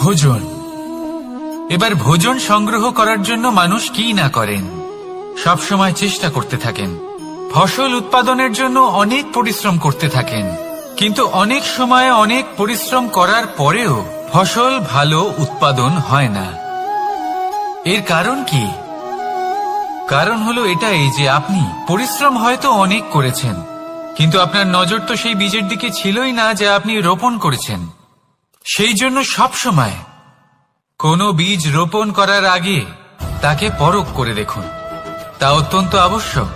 ভোজন। এবার ভোজন সংগ্রহ করার জন্য মানুষ কি না করেন, সবসময় চেষ্টা করতে থাকেন। ফসল উৎপাদনের জন্য অনেক পরিশ্রম করতে থাকেন, কিন্তু অনেক সময় অনেক পরিশ্রম করার পরেও ফসল ভালো উৎপাদন হয় না। এর কারণ কি? কারণ হলো এটাই যে আপনি পরিশ্রম হয়তো অনেক করেছেন, কিন্তু আপনার নজর তো সেই বীজের দিকে ছিলই না যা আপনি রোপণ করেছেন। সেই জন্য সবসময় কোনো বীজ রোপণ করার আগে তাকে পরখ করে দেখুন, তা অত্যন্ত আবশ্যক।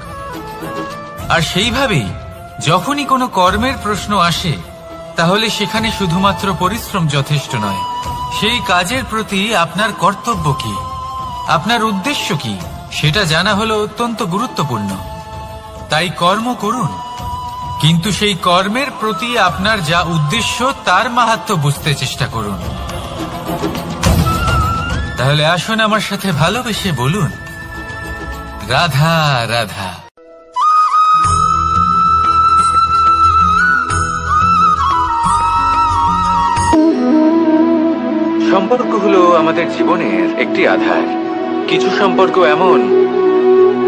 আর সেইভাবেই যখনই কোনো কর্মের প্রশ্ন আসে, তাহলে সেখানে শুধুমাত্র পরিশ্রম যথেষ্ট নয়, সেই কাজের প্রতি আপনার কর্তব্য কি, আপনার উদ্দেশ্য কি, সেটা জানা হলো অত্যন্ত গুরুত্বপূর্ণ। তাই কর্ম করুন, কিন্তু সেই কর্মের প্রতি আপনার যা উদ্দেশ্য তার মাহাত্ম্য বুঝতে চেষ্টা করুন। তাহলে আসুন আমার সাথে ভালোবেসে বলুন, রাধা রাধা। সম্পর্ক হলো আমাদের জীবনের একটি আধার। কিছু সম্পর্ক এমন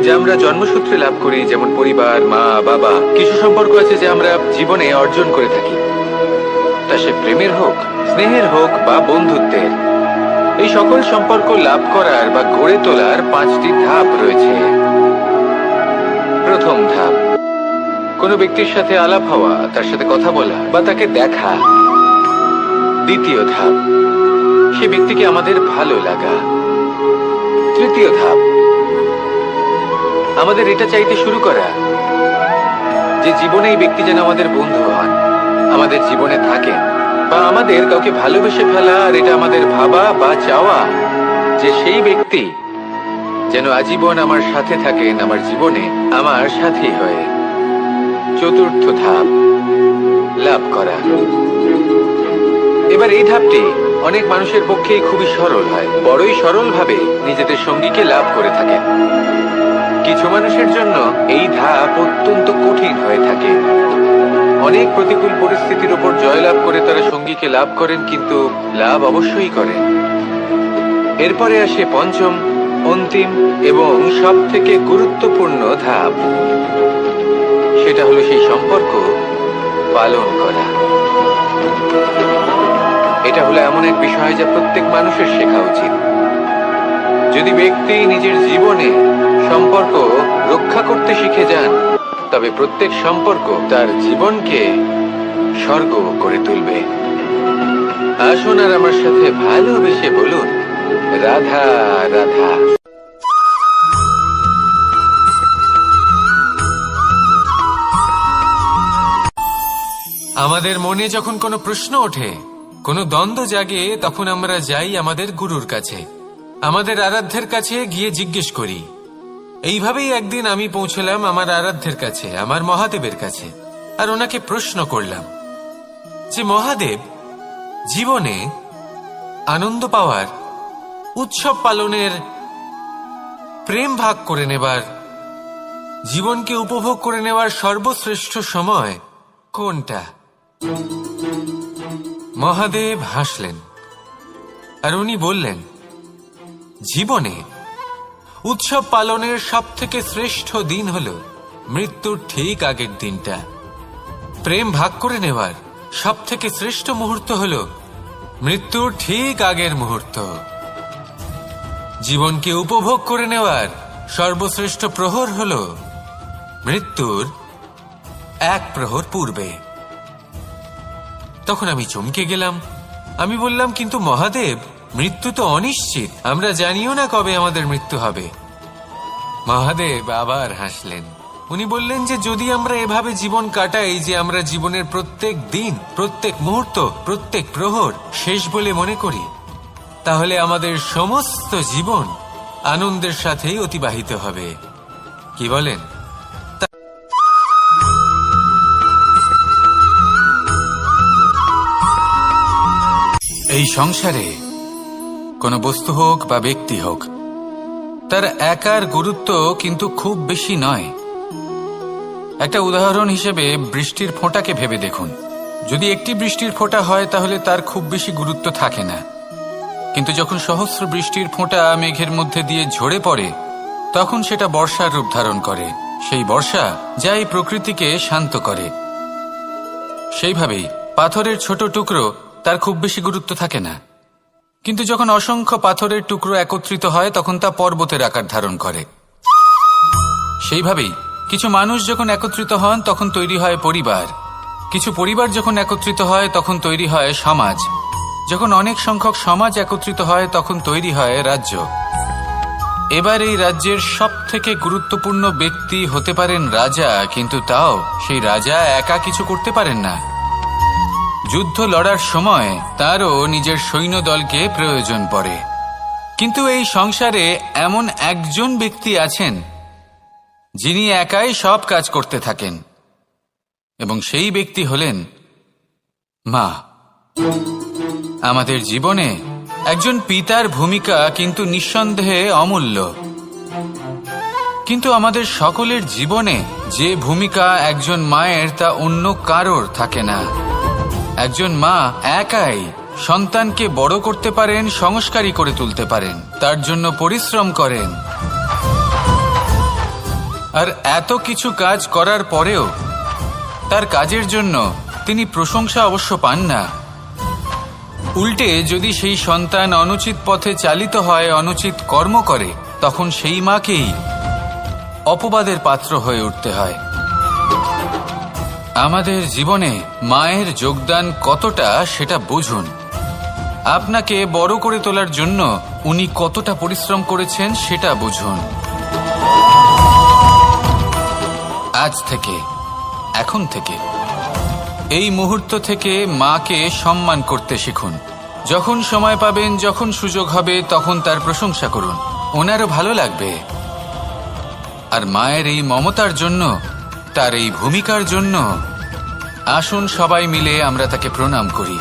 যা আমরা জন্মসূত্রে লাভ করি, যেমন পরিবার, মা, বাবা। কিছু সম্পর্ক আছে যা আমরা জীবনে অর্জন করে থাকি, তা সে প্রেমের হোক, স্নেহের হোক বা বন্ধুত্বের। এই সকল সম্পর্ক লাভ করার বা গড়ে তোলার 5টি ধাপ রয়েছে। প্রথম ধাপ, কোনো ব্যক্তির সাথে আলাপ হওয়া, তার সাথে কথা বলা বা তাকে দেখা। দ্বিতীয় ধাপ, সে ব্যক্তিকে আমাদের ভালো লাগা। তৃতীয় ধাপ, আমাদের এটা চাইতে শুরু করা যে জীবনে এই ব্যক্তি যেন আমাদের বন্ধু হন, আমাদের জীবনে থাকেন, বা আমাদের কাউকে ভালোবেসে ফেলা আর এটা আমাদের ভাবা বা চাওয়া যে সেই ব্যক্তি যেন আজীবন আমার সাথে থাকেন, আমার জীবনে আমার সাথী হয়ে। চতুর্থ ধাপ, লাভ করা। এবার এই ধাপটি অনেক মানুষের পক্ষেই খুবই সরল হয়, বড়ই সরল ভাবে নিজেদের সঙ্গীকে লাভ করে থাকেন। কিছু মানুষের জন্য এই ধাপ অত্যন্ত কঠিন হয়ে থাকে। অনেক প্রতিকূল পরিস্থিতির উপর জয়লাভ করে তারা সঙ্গীকে লাভ করেন, কিন্তু লাভ অবশ্যই করেন। এরপরে আসে পঞ্চম, অন্তিম এবং সব থেকে গুরুত্বপূর্ণ ধাপ। সেটা হলো সেই সম্পর্ক পালন করা। এটা হলো এমন এক বিষয় যা প্রত্যেক মানুষের শেখা উচিত। যদি ব্যক্তি নিজের জীবনে সম্পর্ক রক্ষা করতে শিখে যান, তবে প্রত্যেক সম্পর্ক তার জীবনকে স্বর্গ করে তুলবে। আসুন আর আমার সাথে ভালোবেসে বলুন, রাধা রাধা। আমাদের মনে যখন কোনো প্রশ্ন ওঠে, কোনো দ্বন্দ্ব জাগে, তখন আমরা যাই আমাদের গুরুর কাছে, আমাদের আরাধ্যের কাছে গিয়ে জিজ্ঞেস করি। এইভাবেই একদিন আমি পৌঁছলাম আমার আরাধ্যের কাছে, আমার মহাদেবের কাছে, আর ওনাকে প্রশ্ন করলাম যে মহাদেব, জীবনে আনন্দ পাওয়ার, উৎসব পালনের, প্রেম ভাগ করে নেবার, জীবনকে উপভোগ করে নেওয়ার সর্বশ্রেষ্ঠ সময় কোনটা? মহাদেব হাসলেন আর উনি বললেন, জীবনে উৎসব পালনের সব থেকে শ্রেষ্ঠ দিন হল মৃত্যুর ঠিক আগের দিনটা। প্রেম ভাগ করে নেওয়ার সব থেকে শ্রেষ্ঠ মুহূর্ত হল মৃত্যুর ঠিক আগের মুহূর্ত। জীবনকে উপভোগ করে নেওয়ার সর্বশ্রেষ্ঠ প্রহর হল মৃত্যুর 1 প্রহর পূর্বে। তখন আমি চমকে গেলাম। আমি বললাম, কিন্তু মহাদেব, মৃত্যু তো অনিশ্চিত, আমরা জানিও না কবে আমাদের মৃত্যু হবে। মহাদেব আবার হাসলেন। উনি বললেন যে যদি আমরা এভাবে জীবন কাটাই যে আমরা জীবনের প্রত্যেক দিন, প্রত্যেক মুহূর্ত, প্রত্যেক প্রহর শেষ বলে মনে করি, তাহলে আমাদের সমস্ত জীবন আনন্দের সাথেই অতিবাহিত হবে। কি বলেন? এই সংসারে কোনো বস্তু হোক বা ব্যক্তি হোক, তার একার গুরুত্ব কিন্তু খুব বেশি নয়। একটা উদাহরণ হিসেবে বৃষ্টির ফোঁটাকে ভেবে দেখুন। যদি একটি বৃষ্টির ফোঁটা হয় তাহলে তার খুব বেশি গুরুত্ব থাকে না, কিন্তু যখন সহস্র বৃষ্টির ফোঁটা মেঘের মধ্যে দিয়ে ঝরে পড়ে তখন সেটা বর্ষার রূপ ধারণ করে। সেই বর্ষা যা এই প্রকৃতিকে শান্ত করে। সেইভাবেই পাথরের ছোট টুকরো তার খুব বেশি গুরুত্ব থাকে না, কিন্তু যখন অসংখ্য পাথরের টুকরো একত্রিত হয় তখন তা পর্বতের আকার ধারণ করে। সেইভাবেই কিছু মানুষ যখন একত্রিত হন তখন তৈরি হয় পরিবার, কিছু পরিবার যখন একত্রিত হয় তখন তৈরি হয় সমাজ, যখন অনেক সংখ্যক সমাজ একত্রিত হয় তখন তৈরি হয় রাজ্য। এবার এই রাজ্যের সবথেকে গুরুত্বপূর্ণ ব্যক্তি হতে পারেন রাজা, কিন্তু তাও সেই রাজা একা কিছু করতে পারেন না। যুদ্ধ লড়ার সময় তারও নিজের সৈন্যদলকে প্রয়োজন পড়ে। কিন্তু এই সংসারে এমন একজন ব্যক্তি আছেন যিনি একাই সব কাজ করতে থাকেন, এবং সেই ব্যক্তি হলেন মা। আমাদের জীবনে একজন পিতার ভূমিকা কিন্তু নিঃসন্দেহে অমূল্য, কিন্তু আমাদের সকলের জীবনে যে ভূমিকা একজন মায়ের তা অন্য কারোর থাকে না। একজন মা একাই সন্তানকে বড় করতে পারেন, সংস্কারী করে তুলতে পারেন, তার জন্য পরিশ্রম করেন। আর এত কিছু কাজ করার পরেও তার কাজের জন্য তিনি প্রশংসা অবশ্য পান না। উল্টে যদি সেই সন্তান অনুচিত পথে চালিত হয়, অনুচিত কর্ম করে, তখন সেই মাকেই অপবাদের পাত্র হয়ে উঠতে হয়। আমাদের জীবনে মায়ের যোগদান কতটা সেটা বুঝুন। আপনাকে বড় করে তোলার জন্য উনি কতটা পরিশ্রম করেছেন সেটা বুঝুন। আজ থেকে, এখন থেকে, এই মুহূর্ত থেকে মাকে সম্মান করতে শিখুন। যখন সময় পাবেন, যখন সুযোগ হবে, তখন তার প্রশংসা করুন, ওনারও ভালো লাগবে। আর মায়ের এই মমতার জন্য, তার এই ভূমিকার জন্য আসুন সবাই মিলে আমরা তাকে প্রণাম করি,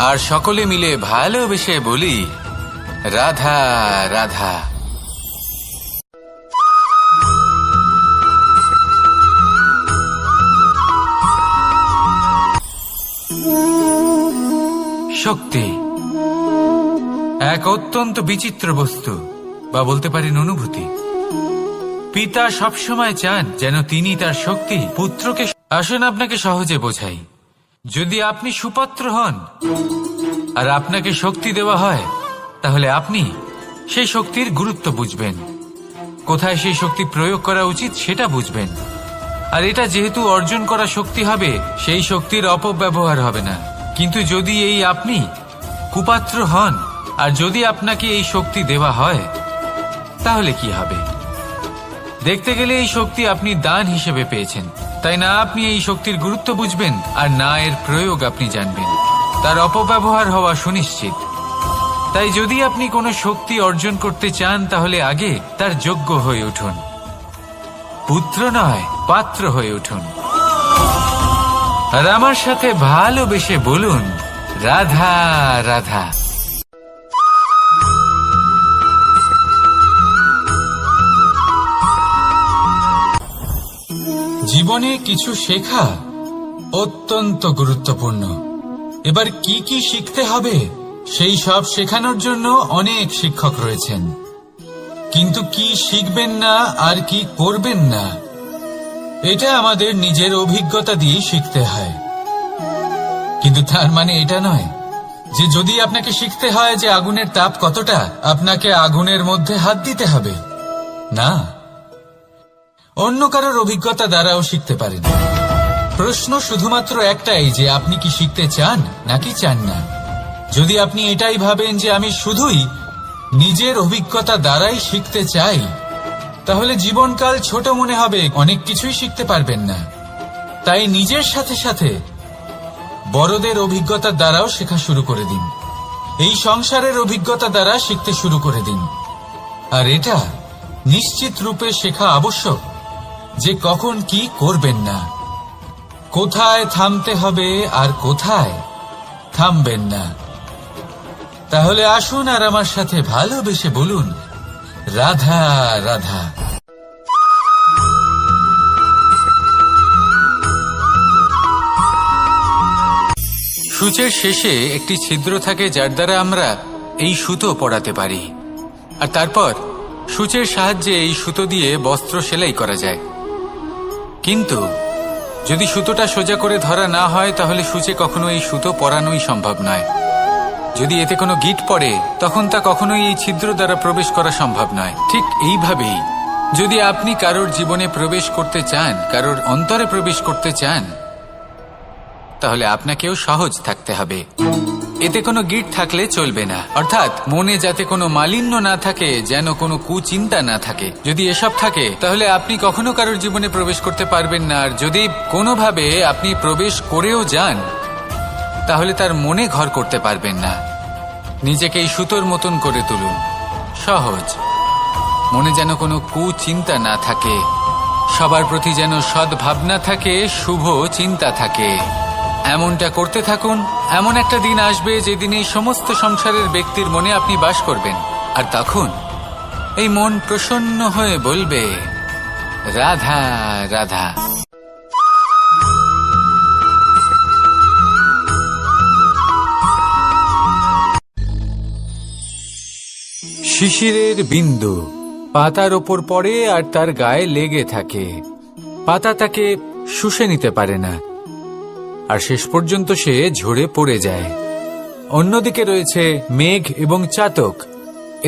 আর সকলে মিলে ভালোবেসে বলি রাধা রাধা। শক্তি এক অত্যন্ত বিচিত্র বস্তু, বা বলতে পারেন অনুভূতি। পিতা সবসময় চান যেন তিনি তার শক্তি পুত্রকে। আসুন আপনাকে সহজে বোঝাই। যদি আপনি সুপাত্র হন আর আপনাকে শক্তি দেওয়া হয়, তাহলে আপনি সেই শক্তির গুরুত্ব বুঝবেন, কোথায় সেই শক্তি প্রয়োগ করা উচিত সেটা বুঝবেন। আর এটা যেহেতু অর্জন করা শক্তি হবে, সেই শক্তির অপব্যবহার হবে না। কিন্তু যদি এই আপনি কুপাত্র হন আর যদি আপনাকে এই শক্তি দেওয়া হয়, তাহলে কি হবে? দেখতে গেলে এই শক্তি আপনি দান হিসেবে পেয়েছেন, তাই না আপনি এই শক্তির গুরুত্ব বুঝবেন, আর না এর প্রয়োগ আপনি জানবেন। তার অপব্যবহার হওয়া সুনিশ্চিত। তাই যদি আপনি কোনো শক্তি অর্জন করতে চান, তাহলে আগে তার যোগ্য হয়ে উঠুন। পুত্র নয়, পাত্র হয়ে উঠুন। আর আমার সাথে ভালোবেসে বলুন রাধা রাধা। জীবনে কিছু শেখা অত্যন্ত গুরুত্বপূর্ণ। এবার কি কি শিখতে হবে সেই সব শেখানোর জন্য অনেক শিক্ষক রয়েছেন, কিন্তু কি শিখবেন না আর কি করবেন না, এটা আমাদের নিজের অভিজ্ঞতা দিয়ে শিখতে হয়। কিন্তু তার মানে এটা নয় যে যদি আপনাকে শিখতে হয় যে আগুনের তাপ কতটা, আপনাকে আগুনের মধ্যে হাত দিতে হবে। না, অন্য কারোর অভিজ্ঞতা দ্বারাও শিখতে পারেন। প্রশ্ন শুধুমাত্র একটাই যে আপনি কি শিখতে চান নাকি চান না। যদি আপনি এটাই ভাবেন যে আমি শুধুই নিজের অভিজ্ঞতা দ্বারাই শিখতে চাই, তাহলে জীবনকাল ছোট মনে হবে, অনেক কিছুই শিখতে পারবেন না। তাই নিজের সাথে সাথে বড়দের অভিজ্ঞতা দ্বারাও শেখা শুরু করে দিন। এই সংসারের অভিজ্ঞতা দ্বারা শিখতে শুরু করে দিন। আর এটা নিশ্চিত রূপে শেখা আবশ্যক যে কখন কি করবেন না, কোথায় থামতে হবে আর কোথায় থামবেন না। তাহলে আসুন আর আমার সাথে ভালোবেসে বলুন রাধা রাধা। সূচের শেষে একটি ছিদ্র থাকে যার দ্বারা আমরা এই সুতো পরাতে পারি, আর তারপর সূচের সাহায্যে এই সুতো দিয়ে বস্ত্র সেলাই করা যায়। কিন্তু যদি সুতোটা সোজা করে ধরা না হয় তাহলে সূচে কখনো এই সুতো পরানোই সম্ভব নয়। যদি এতে কোনো গিঁট পড়ে তখন তা কখনোই এই ছিদ্র দ্বারা প্রবেশ করা সম্ভব নয়। ঠিক এইভাবেই যদি আপনি কারোর জীবনে প্রবেশ করতে চান, কারোর অন্তরে প্রবেশ করতে চান, তাহলে আপনাকেও সহজ থাকতে হবে। এতে কোনো গিঁট থাকলে চলবে না, অর্থাৎ মনে যাতে কোনো মালিন্য না থাকে, যেন কোনো কুচিন্তা না থাকে। যদি এসব থাকে তাহলে আপনি কখনো কারোর জীবনে প্রবেশ করতে পারবেন না। আর যদি কোনোভাবে আপনি প্রবেশ করেও যান তাহলে তার মনে ঘর করতে পারবেন না। নিজেকে এই সুতোর মতন করে তুলুন, সহজ। মনে যেন কোনো কুচিন্তা না থাকে, সবার প্রতি যেন সদ্ভাবনা থাকে, শুভ চিন্তা থাকে। এমনটা করতে থাকুন। এমন একটা দিন আসবে যেদিন এই সমস্ত সংসারের ব্যক্তির মনে আপনি বাস করবেন, আর তখন এই মন প্রসন্ন হয়ে বলবে, রাধা রাধা। শিশিরের বিন্দু পাতার ওপর পড়ে আর তার গায়ে লেগে থাকে। পাতা তাকে শুষে নিতে পারে না, আর শেষ পর্যন্ত সে ঝরে পড়ে যায়। অন্যদিকে রয়েছে মেঘ এবং চাতক।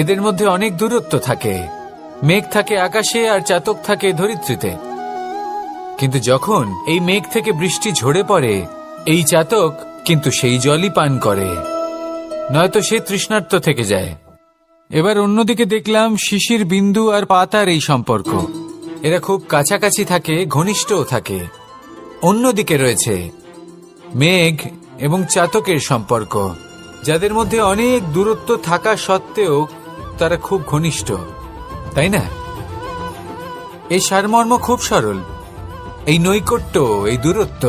এদের মধ্যে অনেক দূরত্ব থাকে। মেঘ থাকে আকাশে আর চাতক থাকে ধরিত্রীতে। কিন্তু যখন এই মেঘ থেকে বৃষ্টি ঝরে পড়ে, এই চাতক কিন্তু সেই জলই পান করে, নয়তো সে তৃষ্ণার্ত থেকে যায়। এবার অন্যদিকে দেখলাম শিশির বিন্দু আর পাতার এই সম্পর্ক। এরা খুব কাছাকাছি থাকে, ঘনিষ্ঠও থাকে। অন্যদিকে রয়েছে মেঘ এবং চাতকের সম্পর্ক, যাদের মধ্যে অনেক দূরত্ব থাকা সত্ত্বেও তারা খুব ঘনিষ্ঠ, তাই না? এই সারমর্ম খুব সরল। এই নৈকট্য, এই দূরত্ব,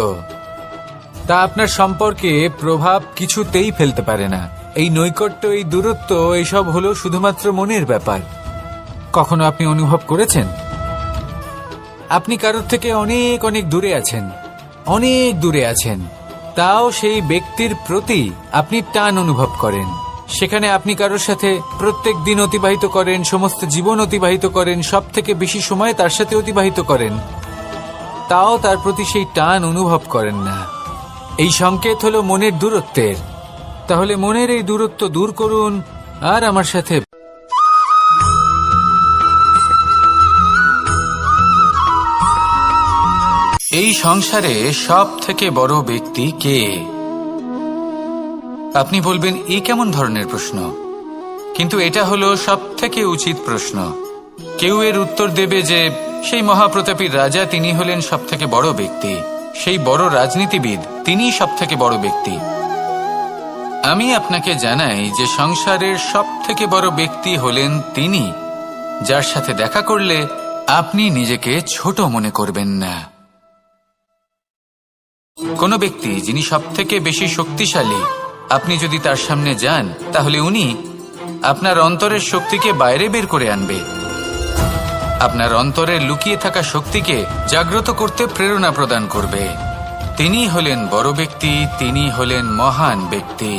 তা আপনার সম্পর্কে প্রভাব কিছুতেই ফেলতে পারে না। এই নৈকট্য, এই দূরত্ব, এইসব হলো শুধুমাত্র মনের ব্যাপার। কখনো আপনি অনুভব করেছেন আপনি কারোর থেকে অনেক অনেক দূরে আছেন, অনেক দূরে আছেন, তাও সেই ব্যক্তির প্রতি আপনি টান অনুভব করেন। সেখানে আপনি কারোর সাথে প্রত্যেক দিন অতিবাহিত করেন, সমস্ত জীবন অতিবাহিত করেন, সব থেকে বেশি সময় তার সাথে অতিবাহিত করেন, তাও তার প্রতি সেই টান অনুভব করেন না। এই সংকেত হলো মনের দূরত্বের। তাহলে মনের এই দূরত্ব দূর করুন আর আমার সাথে। এই সংসারে সব থেকে বড় ব্যক্তি কে? আপনি বলবেন, এই কেমন ধরনের প্রশ্ন? কিন্তু এটা হলো সব থেকে উচিত প্রশ্ন। কেউ এর উত্তর দেবে যে সেই মহাপ্রতাপী রাজা, তিনি হলেন সব থেকে বড় ব্যক্তি, সেই বড় রাজনীতিবিদ, তিনিই সব থেকে বড় ব্যক্তি। আমি আপনাকে জানাই যে সংসারের সব থেকে বড় ব্যক্তি হলেন তিনি, যার সাথে দেখা করলে আপনি নিজেকে ছোট মনে করবেন না। কোন ব্যক্তি যিনি সব থেকে বেশি শক্তিশালী, আপনি যদি তার সামনে যান তাহলে উনি আপনার অন্তরের শক্তিকে বাইরে বের করে আনবে, আপনার অন্তরের লুকিয়ে থাকা শক্তিকে জাগ্রত করতে প্রেরণা প্রদান করবে। তিনি হলেন বড় ব্যক্তি, তিনি হলেন মহান ব্যক্তি।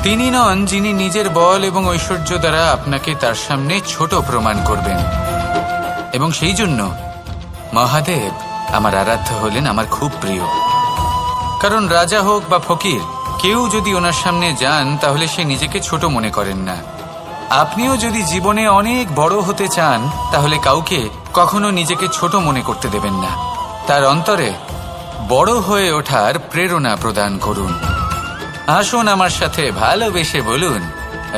তিনি নন যিনি নিজের বল এবং ঐশ্বর্য দ্বারা আপনাকে তার সামনে ছোট প্রমাণ করবেন। এবং সেই জন্য মহাদেব আমার আরাধ্য হলেন আমার খুব প্রিয়। কারণ রাজা হোক বা ফকির, কেউ যদি ওনার সামনে যান তাহলে সে নিজেকে ছোট মনে করেন না। আপনিও যদি জীবনে অনেক বড় হতে চান তাহলে কাউকে কখনো নিজেকে ছোট মনে করতে দেবেন না। তার অন্তরে বড় হয়ে ওঠার প্রেরণা প্রদান করুন। আসুন আমার সাথে ভালোবেসে বলুন,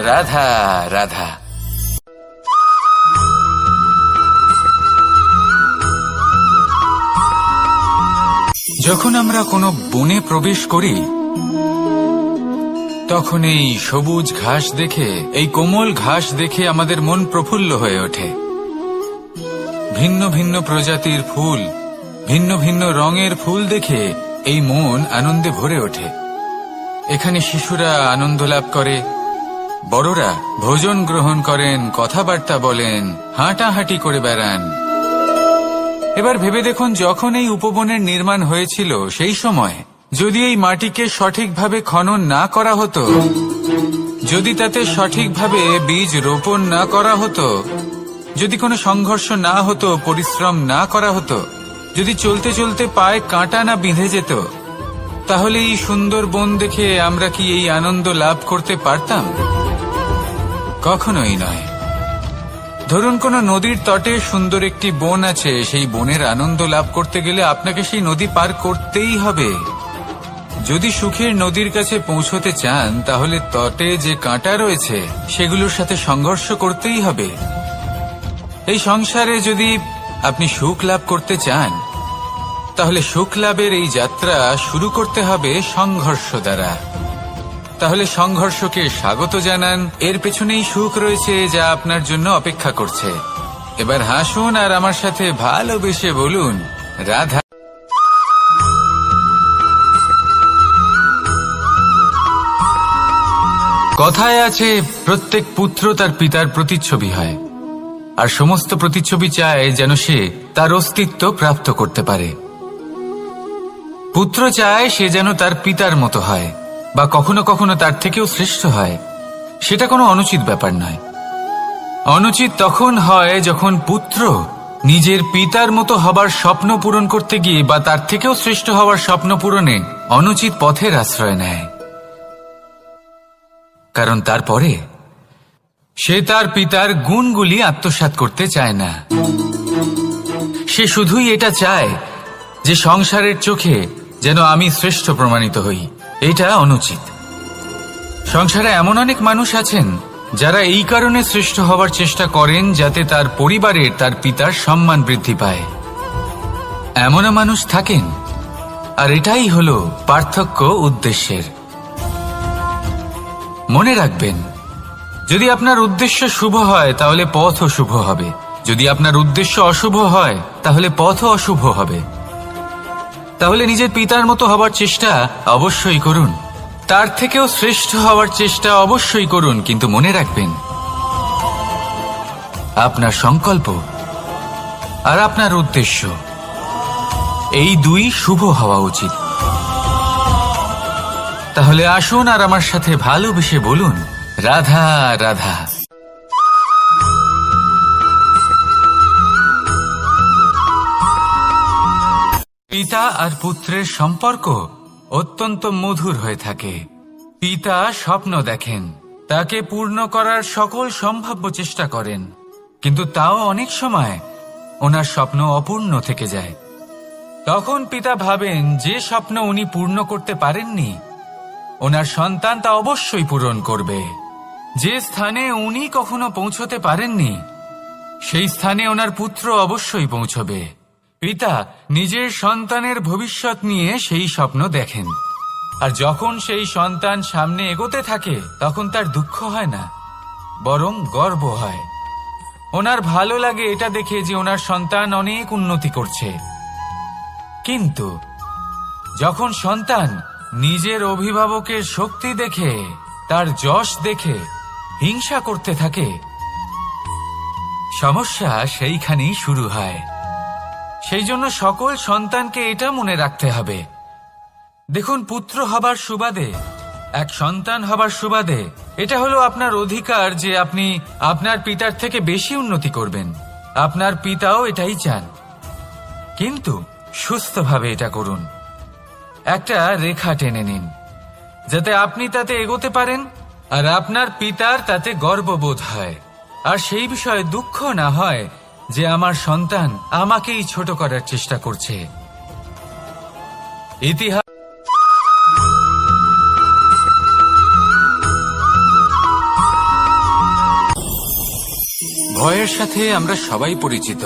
রাধা রাধা। যখন আমরা কোনো বনে প্রবেশ করি তখন এই সবুজ ঘাস দেখে, এই কোমল ঘাস দেখে আমাদের মন প্রফুল্ল হয়ে ওঠে। ভিন্ন ভিন্ন প্রজাতির ফুল, ভিন্ন ভিন্ন রঙের ফুল দেখে এই মন আনন্দে ভরে ওঠে। এখানে শিশুরা আনন্দ লাভ করে, বড়রা ভোজন গ্রহণ করেন, কথাবার্তা বলেন, হাঁটাহাঁটি করে বেড়ান। এবার ভেবে দেখুন, যখন এই উপবনের নির্মাণ হয়েছিল সেই সময় যদি এই মাটিকে সঠিকভাবে খনন না করা হতো, যদি তাতে সঠিকভাবে বীজ রোপণ না করা হতো, যদি কোনো সংঘর্ষ না হতো, পরিশ্রম না করা হতো, যদি চলতে চলতে পায়ে কাঁটা না বিঁধে যেত, তাহলে এই সুন্দর বন দেখে আমরা কি এই আনন্দ লাভ করতে পারতাম? কখনোই নয়। ধরুন কোনো নদীর তটে সুন্দর একটি বন আছে, সেই বনের আনন্দ লাভ করতে গেলে আপনাকে সেই নদী পার করতেই হবে। যদি সুখের নদীর কাছে পৌঁছতে চান, তাহলে তটে যে কাঁটা রয়েছে সেগুলোর সাথে সংঘর্ষ করতেই হবে। এই সংসারে যদি আপনি সুখ লাভ করতে চান, তাহলে সুখ লাভের এই যাত্রা শুরু করতে হবে সংঘর্ষ দ্বারা। তাহলে সংঘর্ষকে স্বাগত জানান, এর পেছনেই সুখ রয়েছে যা আপনার জন্য অপেক্ষা করছে। এবার হাসুন আর আমার সাথে ভালোবেসে বলুন, রাধা। কথায় আছে, প্রত্যেক পুত্র তার পিতার প্রতিচ্ছবি হয়, আর সমস্ত প্রতিচ্ছবি চায় যেন সে তার অস্তিত্ব প্রাপ্ত করতে পারে। পুত্র চায় সে যেন তার পিতার মতো হয়, বা কখনো কখনো তার থেকেও শ্রেষ্ঠ হয়। সেটা কোনো অনুচিত ব্যাপার নয়। অনুচিত তখন হয় যখন পুত্র নিজের পিতার মতো হবার স্বপ্ন পূরণ করতে গিয়ে বা তার থেকেও শ্রেষ্ঠ হওয়ার স্বপ্ন পূরণে অনুচিত পথের আশ্রয় নেয়। কারণ তারপরে সে তার পিতার গুণগুলি আত্মসাৎ করতে চায় না। সে শুধুই এটা চায় যে সংসারের চোখে যেন আমি শ্রেষ্ঠ প্রমাণিত হই। এটা অনুচিত। সংসারে এমন অনেক মানুষ আছেন যারা এই কারণে শ্রেষ্ঠ হওয়ার চেষ্টা করেন যাতে তার পরিবারের তার পিতার সম্মান বৃদ্ধি পায়। এমনও মানুষ থাকেন, আর এটাই হলো পার্থক্য উদ্দেশ্যের। মনে রাখবেন, যদি আপনার উদ্দেশ্য শুভ হয় তাহলে পথও শুভ হবে, যদি আপনার উদ্দেশ্য অশুভ হয় তাহলে পথও অশুভ হবে। তাহলে নিজের পিতার মতো হবার চেষ্টা অবশ্যই করুন, তার থেকেও শ্রেষ্ঠ হওয়ার চেষ্টা অবশ্যই করুন, কিন্তু মনে রাখবেন আপনার সংকল্প আর আপনার উদ্দেশ্য এই দুই শুভ হওয়া উচিত। তাহলে আসুন আর আমার সাথে ভালোবেসে বলুন, রাধা রাধা। পিতা আর পুত্রের সম্পর্ক অত্যন্ত মধুর হয়ে থাকে। পিতা স্বপ্ন দেখেন, তাকে পূর্ণ করার সকল সম্ভাব্য চেষ্টা করেন, কিন্তু তাও অনেক সময় ওনার স্বপ্ন অপূর্ণ থেকে যায়। তখন পিতা ভাবেন যে স্বপ্ন উনি পূর্ণ করতে পারেননি, ওনার সন্তান তা অবশ্যই পূরণ করবে। যে স্থানে উনি কখনো পৌঁছতে পারেননি, সেই স্থানে ওনার পুত্র অবশ্যই পৌঁছবে। পিতা নিজের সন্তানের ভবিষ্যৎ নিয়ে সেই স্বপ্ন দেখেন, আর যখন সেই সন্তান সামনে এগোতে থাকে তখন তার দুঃখ হয় না, বরং গর্ব হয়। ওনার ভালো লাগে এটা দেখে যে ওনার সন্তান অনেক উন্নতি করছে। কিন্তু যখন সন্তান নিজের অভিভাবকের শক্তি দেখে, তার যশ দেখে হিংসা করতে থাকে, সমস্যা সেইখানেই শুরু হয়। সেই জন্য সকল সন্তানকে এটা মনে রাখতে হবে, দেখুন, পুত্র হবার সুবাদে, এক সন্তান হবার সুবাদে এটা হলো আপনার অধিকার যে আপনি আপনার পিতার থেকে বেশি উন্নতি করবেন। আপনার পিতাও এটাই চান, কিন্তু সুস্থভাবে এটা করুন। একটা রেখা টেনে নিন যাতে আপনি তাতে এগোতে পারেন আর আপনার পিতার তাতে গর্ববোধ হয়, আর সেই বিষয়ে দুঃখ না হয় যে আমার সন্তান আমাকেই ছোট করার চেষ্টা করছে। ইতিহাস ভয়ের সাথে আমরা সবাই পরিচিত,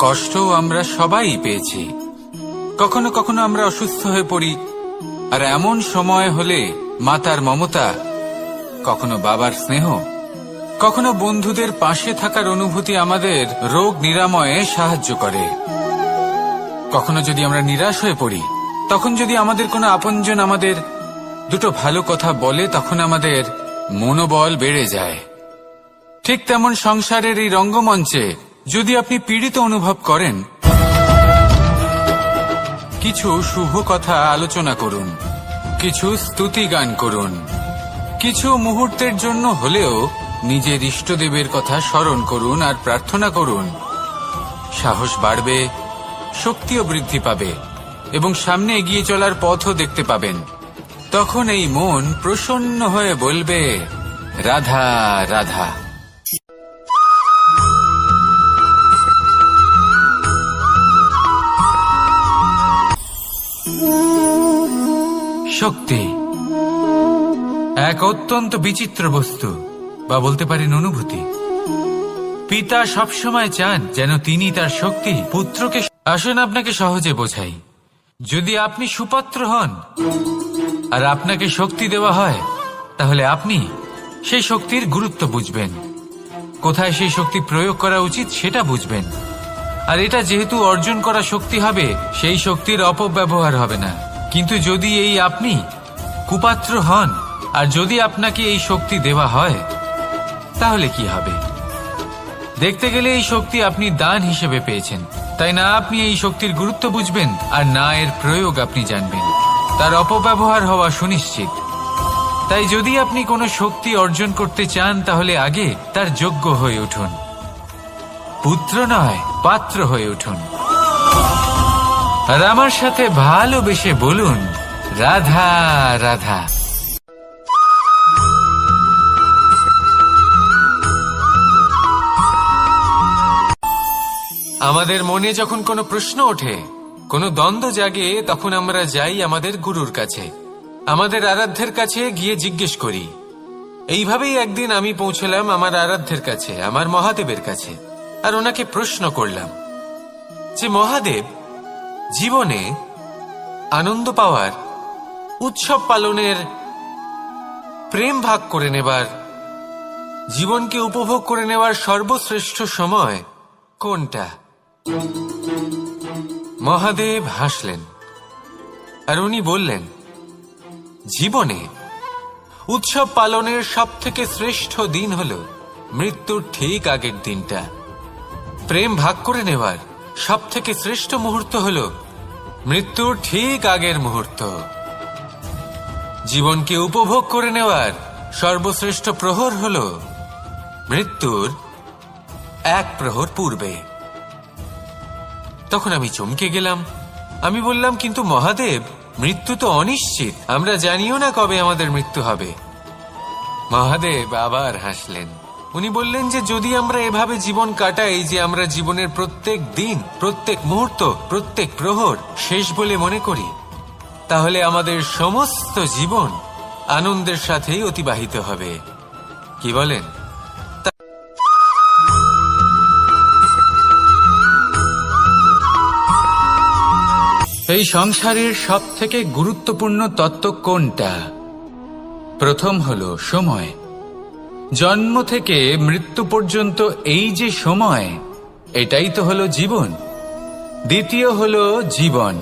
কষ্টও আমরা সবাই পেয়েছি। কখনো কখনো আমরা অসুস্থ হয়ে পড়ি, আর এমন সময় হলে মাতার মমতা, কখনো বাবার স্নেহ, কখনো বন্ধুদের পাশে থাকার অনুভূতি আমাদের রোগ নিরাময়ে সাহায্য করে। কখনো যদি আমরা নিরাশ হয়ে পড়ি, তখন যদি আমাদের কোনো আপনজন আমাদের দুটো ভালো কথা বলে, তখন আমাদের মনোবল বেড়ে যায়। ঠিক তেমন সংসারের এই রঙ্গমঞ্চে যদি আপনি পীড়িত অনুভব করেন, কিছু শুভ কথা আলোচনা করুন, কিছু স্তুতি গান করুন, কিছু মুহূর্তের জন্য হলেও নিজের ইষ্টদেবের কথা স্মরণ করুন আর প্রার্থনা করুন। সাহস বাড়বে, শক্তিও বৃদ্ধি পাবে এবং সামনে এগিয়ে চলার পথও দেখতে পাবেন। তখন এই মন প্রসন্ন হয়ে বলবে, রাধা রাধা। শক্তি এক অত্যন্ত বিচিত্র বস্তু, বা বলতে পারেন অনুভূতি। পিতা সবসময় চান যেন তিনি তার শক্তি পুত্রকে। আসুন আপনাকে সহজে বোঝাই। যদি আপনি সুপাত্র হন আর আপনাকে শক্তি দেওয়া হয়, তাহলে আপনি সেই শক্তির গুরুত্ব বুঝবেন, কোথায় সেই শক্তি প্রয়োগ করা উচিত সেটা বুঝবেন। আর এটা যেহেতু অর্জন করা শক্তি হবে, সেই শক্তির অপব্যবহার হবে না। কিন্তু যদি এই আপনি কুপাত্র হন আর যদি আপনাকে এই শক্তি দেওয়া হয়, তাহলে কি হবে? দেখতে গেলে এই শক্তি আপনি দান হিসেবে পেয়েছেন, তাই না আপনি এই শক্তির গুরুত্ব বুঝবেন আর না এর প্রয়োগ আপনি জানবেন। তার অপব্যবহার হওয়া সুনিশ্চিত। তাই যদি আপনি কোনো শক্তি অর্জন করতে চান, তাহলে আগে তার যোগ্য হয়ে উঠুন। পুত্র নয়, পাত্র হয়ে উঠুন। আর আমার সাথে ভালোবেসে বলুন, রাধা রাধা। আমাদের মনে যখন কোনো প্রশ্ন ওঠে, কোনো দ্বন্দ্ব জাগে, তখন আমরা যাই আমাদের গুরুর কাছে, আমাদের আরাধ্যের কাছে গিয়ে জিজ্ঞেস করি। এইভাবেই একদিন আমি পৌঁছলাম আমার আরাধ্যের কাছে, আমার মহাদেবের কাছে, আর ওনাকে প্রশ্ন করলাম যে মহাদেব, জীবনে আনন্দ পাওয়ার, উৎসব পালনের, প্রেম ভাগ করে নেবার, জীবনকে উপভোগ করে নেওয়ার সর্বশ্রেষ্ঠ সময় কোনটা? মহাদেব হাসলেন আর উনি বললেন, জীবনে উৎসব পালনের সবথেকে শ্রেষ্ঠ দিন হল মৃত্যুর ঠিক আগের দিনটা। প্রেম ভাগ করে নেওয়ার সবথেকে শ্রেষ্ঠ মুহূর্ত হল মৃত্যুর ঠিক আগের মুহূর্ত। জীবনকে উপভোগ করে নেওয়ার সর্বশ্রেষ্ঠ প্রহর হল মৃত্যুর এক প্রহর পূর্বে। তখন আমি চমকে গেলাম। আমি বললাম, কিন্তু মহাদেব, মৃত্যু তো অনিশ্চিত, আমরা জানিও না কবে আমাদের মৃত্যু হবে। মহাদেব আবার হাসলেন। উনি বললেন যে যদি আমরা এভাবে জীবন কাটাই যে আমরা জীবনের প্রত্যেক দিন, প্রত্যেক মুহূর্ত, প্রত্যেক প্রহর শেষ বলে মনে করি, তাহলে আমাদের সমস্ত জীবন আনন্দের সাথেই অতিবাহিত হবে। কি বলেন? এই সংসারের সবথেকে গুরুত্বপূর্ণ তত্ত্ব কোনটা? প্রথম হলো সময়। জন্ম থেকে মৃত্যু পর্যন্ত এই যে সময়, এটাই তো হলো জীবন। দ্বিতীয় হলো জীবন,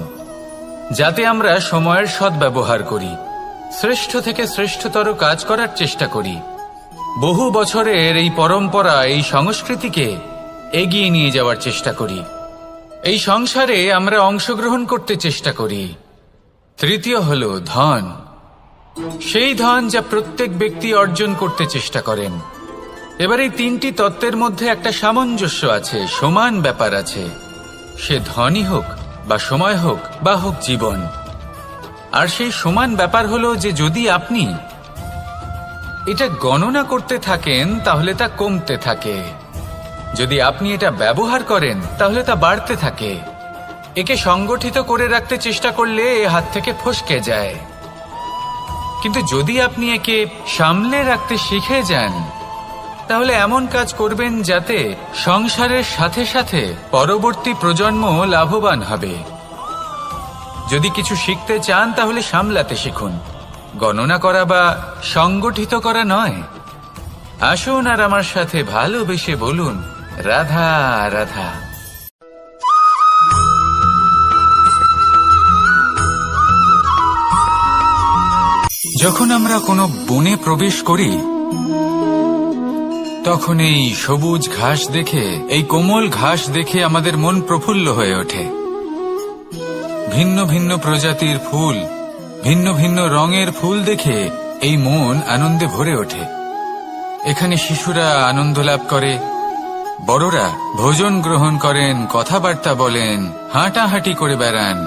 যাতে আমরা সময়ের সদ্ব্যবহার করি, শ্রেষ্ঠ থেকে শ্রেষ্ঠতর কাজ করার চেষ্টা করি। বহু বছরের এই পরম্পরা, এই সংস্কৃতিকে এগিয়ে নিয়ে যাওয়ার চেষ্টা করি। এই সংসারে আমরা অংশগ্রহণ করতে চেষ্টা করি। তৃতীয় হলো ধন, সেই ধন যা প্রত্যেক ব্যক্তি অর্জন করতে চেষ্টা করেন। এবার এই তিনটি তত্ত্বের মধ্যে একটা সামঞ্জস্য আছে, সমান ব্যাপার আছে। সে ধনই হোক বা সময় হোক বা হোক জীবন। আর সেই সমান ব্যাপার হলো যে যদি আপনি এটা গণনা করতে থাকেন, তাহলে তা কমতে থাকে। যদি আপনি এটা ব্যবহার করেন, তাহলে তা বাড়তে থাকে। একে সংগঠিত করে রাখতে চেষ্টা করলে এ হাত থেকে ফসকে যায়। কিন্তু যদি আপনি একে সামলে রাখতে শিখে যান, তাহলে এমন কাজ করবেন যাতে সংসারের সাথে সাথে পরবর্তী প্রজন্ম লাভবান হবে। যদি কিছু শিখতে চান, তাহলে সামলাতে শিখুন, গণনা করা বা সংগঠিত করা নয়। আসুন আর আমার সাথে ভালোবেসে বলুন, রাধা রাধা। যখন আমরা কোনো বনে প্রবেশ করি, তখন এই সবুজ ঘাস দেখে, এই কোমল ঘাস দেখে আমাদের মন প্রফুল্ল হয়ে ওঠে। ভিন্ন ভিন্ন প্রজাতির ফুল, ভিন্ন ভিন্ন রঙের ফুল দেখে এই মন আনন্দে ভরে ওঠে। এখানে শিশুরা আনন্দ লাভ করে, বড়রা ভোজন গ্রহণ করেন, কথাবার্তা বলেন, হাঁটাহাঁটি করে বেড়ান।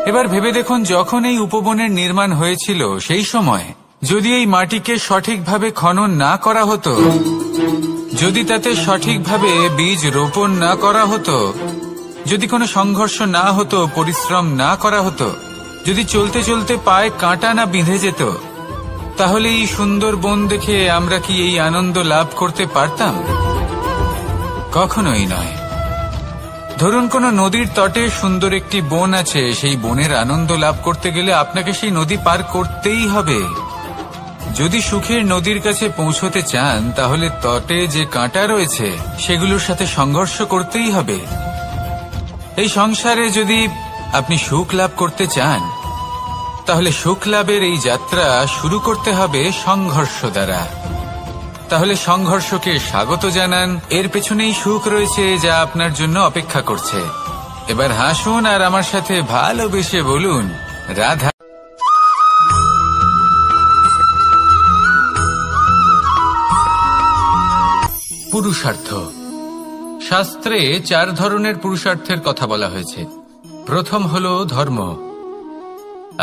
এবার ভেবে দেখুন, যখন এই উপবনের নির্মাণ হয়েছিল সেই সময় যদি এই মাটিকে সঠিকভাবে খনন না করা হতো, যদি তাতে সঠিকভাবে বীজ রোপণ না করা হতো, যদি কোনো সংঘর্ষ না হতো, পরিশ্রম না করা হতো, যদি চলতে চলতে পায়ে কাঁটা না বিঁধে যেত, তাহলে এই সুন্দর বন দেখে আমরা কি এই আনন্দ লাভ করতে পারতাম? কখনোই নয়। ধরুন কোনো নদীর তটে সুন্দর একটি বন আছে, সেই বনের আনন্দ লাভ করতে গেলে আপনাকে সেই নদী পার করতেই হবে। যদি সুখের নদীর কাছে পৌঁছতে চান, তাহলে তটে যে কাঁটা রয়েছে সেগুলোর সাথে সংঘর্ষ করতেই হবে। এই সংসারে যদি আপনি সুখ লাভ করতে চান, তাহলে সুখ লাভের এই যাত্রা শুরু করতে হবে সংঘর্ষ দ্বারা। তাহলে সংঘর্ষকে স্বাগত জানান, এর পেছনেই সুখ রয়েছে যা আপনার জন্য অপেক্ষা করছে। এবার হাসুন আর আমার সাথে ভালোবেসে বলুন, রাধা। পুরুষার্থ। শাস্ত্রে 4 ধরনের পুরুষার্থের কথা বলা হয়েছে। প্রথম হলো ধর্ম।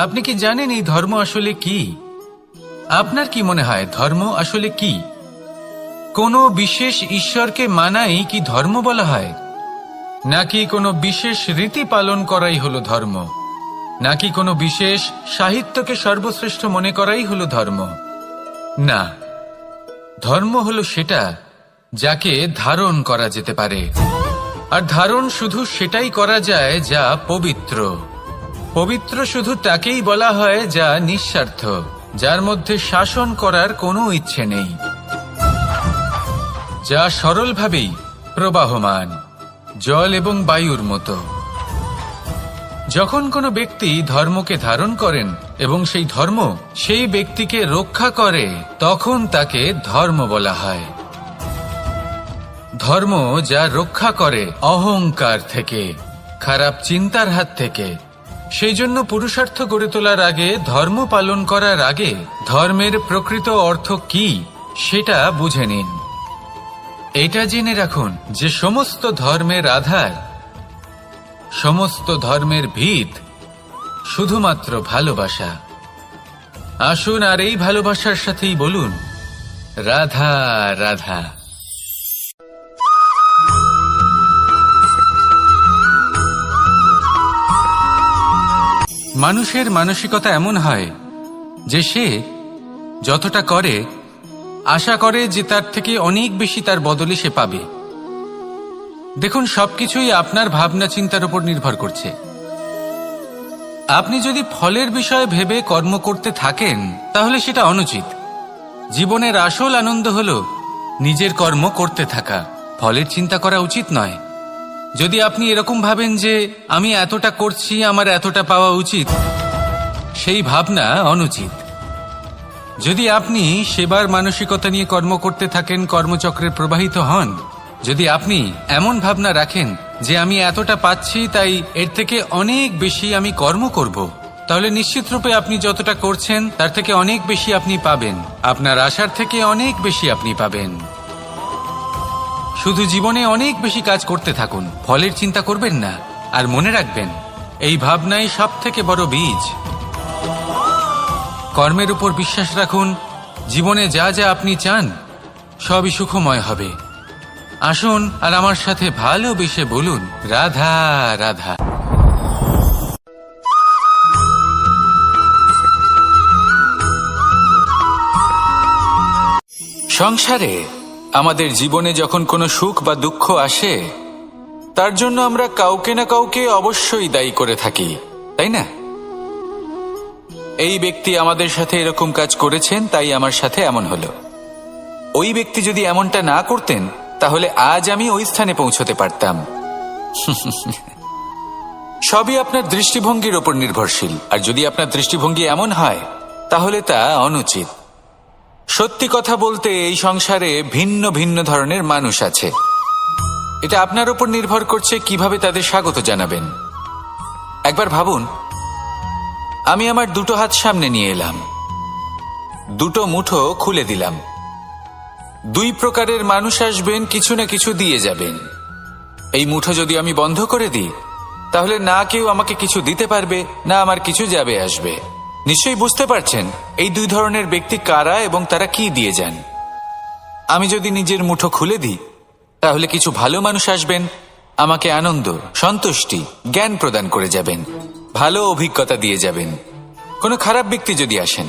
আপনি কি জানেন এই ধর্ম আসলে কি? আপনার কি মনে হয় ধর্ম আসলে কি? কোনো বিশেষ ঈশ্বরকে মানাই কি ধর্ম বলা হয়? নাকি কোনো বিশেষ রীতি পালন করাই হলো ধর্ম? নাকি কোনো বিশেষ সাহিত্যকে সর্বশ্রেষ্ঠ মনে করাই হলো ধর্ম? না, ধর্ম হলো সেটা যাকে ধারণ করা যেতে পারে। আর ধারণ শুধু সেটাই করা যায় যা পবিত্র। পবিত্র শুধু তাকেই বলা হয় যা নিঃস্বার্থ, যার মধ্যে শাসন করার কোনো ইচ্ছে নেই, যা সরলভাবেই প্রবাহমান, জল এবং বায়ুর মতো। যখন কোনো ব্যক্তি ধর্মকে ধারণ করেন এবং সেই ধর্ম সেই ব্যক্তিকে রক্ষা করে, তখন তাকে ধর্ম বলা হয়। ধর্ম যা রক্ষা করে অহংকার থেকে, খারাপ চিন্তার হাত থেকে। সেই জন্য পুরুষার্থ গড়ে তোলার আগে, ধর্ম পালন করার আগে ধর্মের প্রকৃত অর্থ কি সেটা বুঝে নিন। এটা জেনে রাখুন যে সমস্ত ধর্মের আধার, সমস্ত ধর্মের ভিত শুধুমাত্র ভালোবাসা। আসুন আর এই ভালোবাসার সাথেই বলুন, রাধা রাধা। মানুষের মানসিকতা এমন হয় যে সে যতটা করে আশা করে যে তার থেকে অনেক বেশি তার বদলে সে পাবে। দেখুন, সবকিছুই আপনার ভাবনা চিন্তার উপর নির্ভর করছে। আপনি যদি ফলের বিষয়ে ভেবে কর্ম করতে থাকেন, তাহলে সেটা অনুচিত। জীবনের আসল আনন্দ হলো নিজের কর্ম করতে থাকা, ফলের চিন্তা করা উচিত নয়। যদি আপনি এরকম ভাবেন যে আমি এতটা করছি, আমার এতটা পাওয়া উচিত, সেই ভাবনা অনুচিত। যদি আপনি সেবার মানসিকতা নিয়ে কর্ম করতে থাকেন, কর্মচক্রে প্রবাহিত হন, যদি আপনি এমন ভাবনা রাখেন যে আমি এতটা পাচ্ছি, তাই এর থেকে অনেক বেশি আমি কর্ম করব, তাহলে নিশ্চিতরূপে আপনি যতটা করছেন তার থেকে অনেক বেশি আপনি পাবেন। আপনার আশার থেকে অনেক বেশি আপনি পাবেন। শুধু জীবনে অনেক বেশি কাজ করতে থাকুন, ফলের চিন্তা করবেন না। আর মনে রাখবেন, এই ভাবনাই সব থেকে বড় বীজ। কর্মের উপর বিশ্বাস রাখুন। জীবনে যা যা আপনি চান সবই সুখময় হবে। আসুন আর আমার সাথে ভালোবেসে বলুন, রাধা রাধা। সংসারে আমাদের জীবনে যখন কোনো সুখ বা দুঃখ আসে, তার জন্য আমরা কাউকে না কাউকে অবশ্যই দায়ী করে থাকি, তাই না? এই ব্যক্তি আমাদের সাথে এরকম কাজ করেছেন, তাই আমার সাথে এমন হলো। ওই ব্যক্তি যদি এমনটা না করতেন, তাহলে আজ আমি ওই স্থানে পৌঁছতে পারতাম। সবই আপনার দৃষ্টিভঙ্গির ওপর নির্ভরশীল। আর যদি আপনার দৃষ্টিভঙ্গি এমন হয়, তাহলে তা অনুচিত। সত্যি কথা বলতে, এই সংসারে ভিন্ন ভিন্ন ধরনের মানুষ আছে। এটা আপনার উপর নির্ভর করছে কিভাবে তাদের স্বাগত জানাবেন। একবার ভাবুন, আমি আমার দুটো হাত সামনে নিয়ে এলাম, দুটো মুঠো খুলে দিলাম। দুই প্রকারের মানুষ আসবেন, কিছু না কিছু দিয়ে যাবেন। এই মুঠো যদি আমি বন্ধ করে দিই, তাহলে না কেউ আমাকে কিছু দিতে পারবে, না আমার কিছু যাবে আসবে। নিশ্চয়ই বুঝতে পারছেন এই দুই ধরনের ব্যক্তি কারা এবং তারা কি দিয়ে যান। আমি যদি নিজের মুঠো খুলে দিই, তাহলে কিছু ভালো মানুষ আসবেন, আমাকে আনন্দ, সন্তুষ্টি, জ্ঞান প্রদান করে যাবেন, ভালো অভিজ্ঞতা দিয়ে যাবেন। কোনো খারাপ ব্যক্তি যদি আসেন,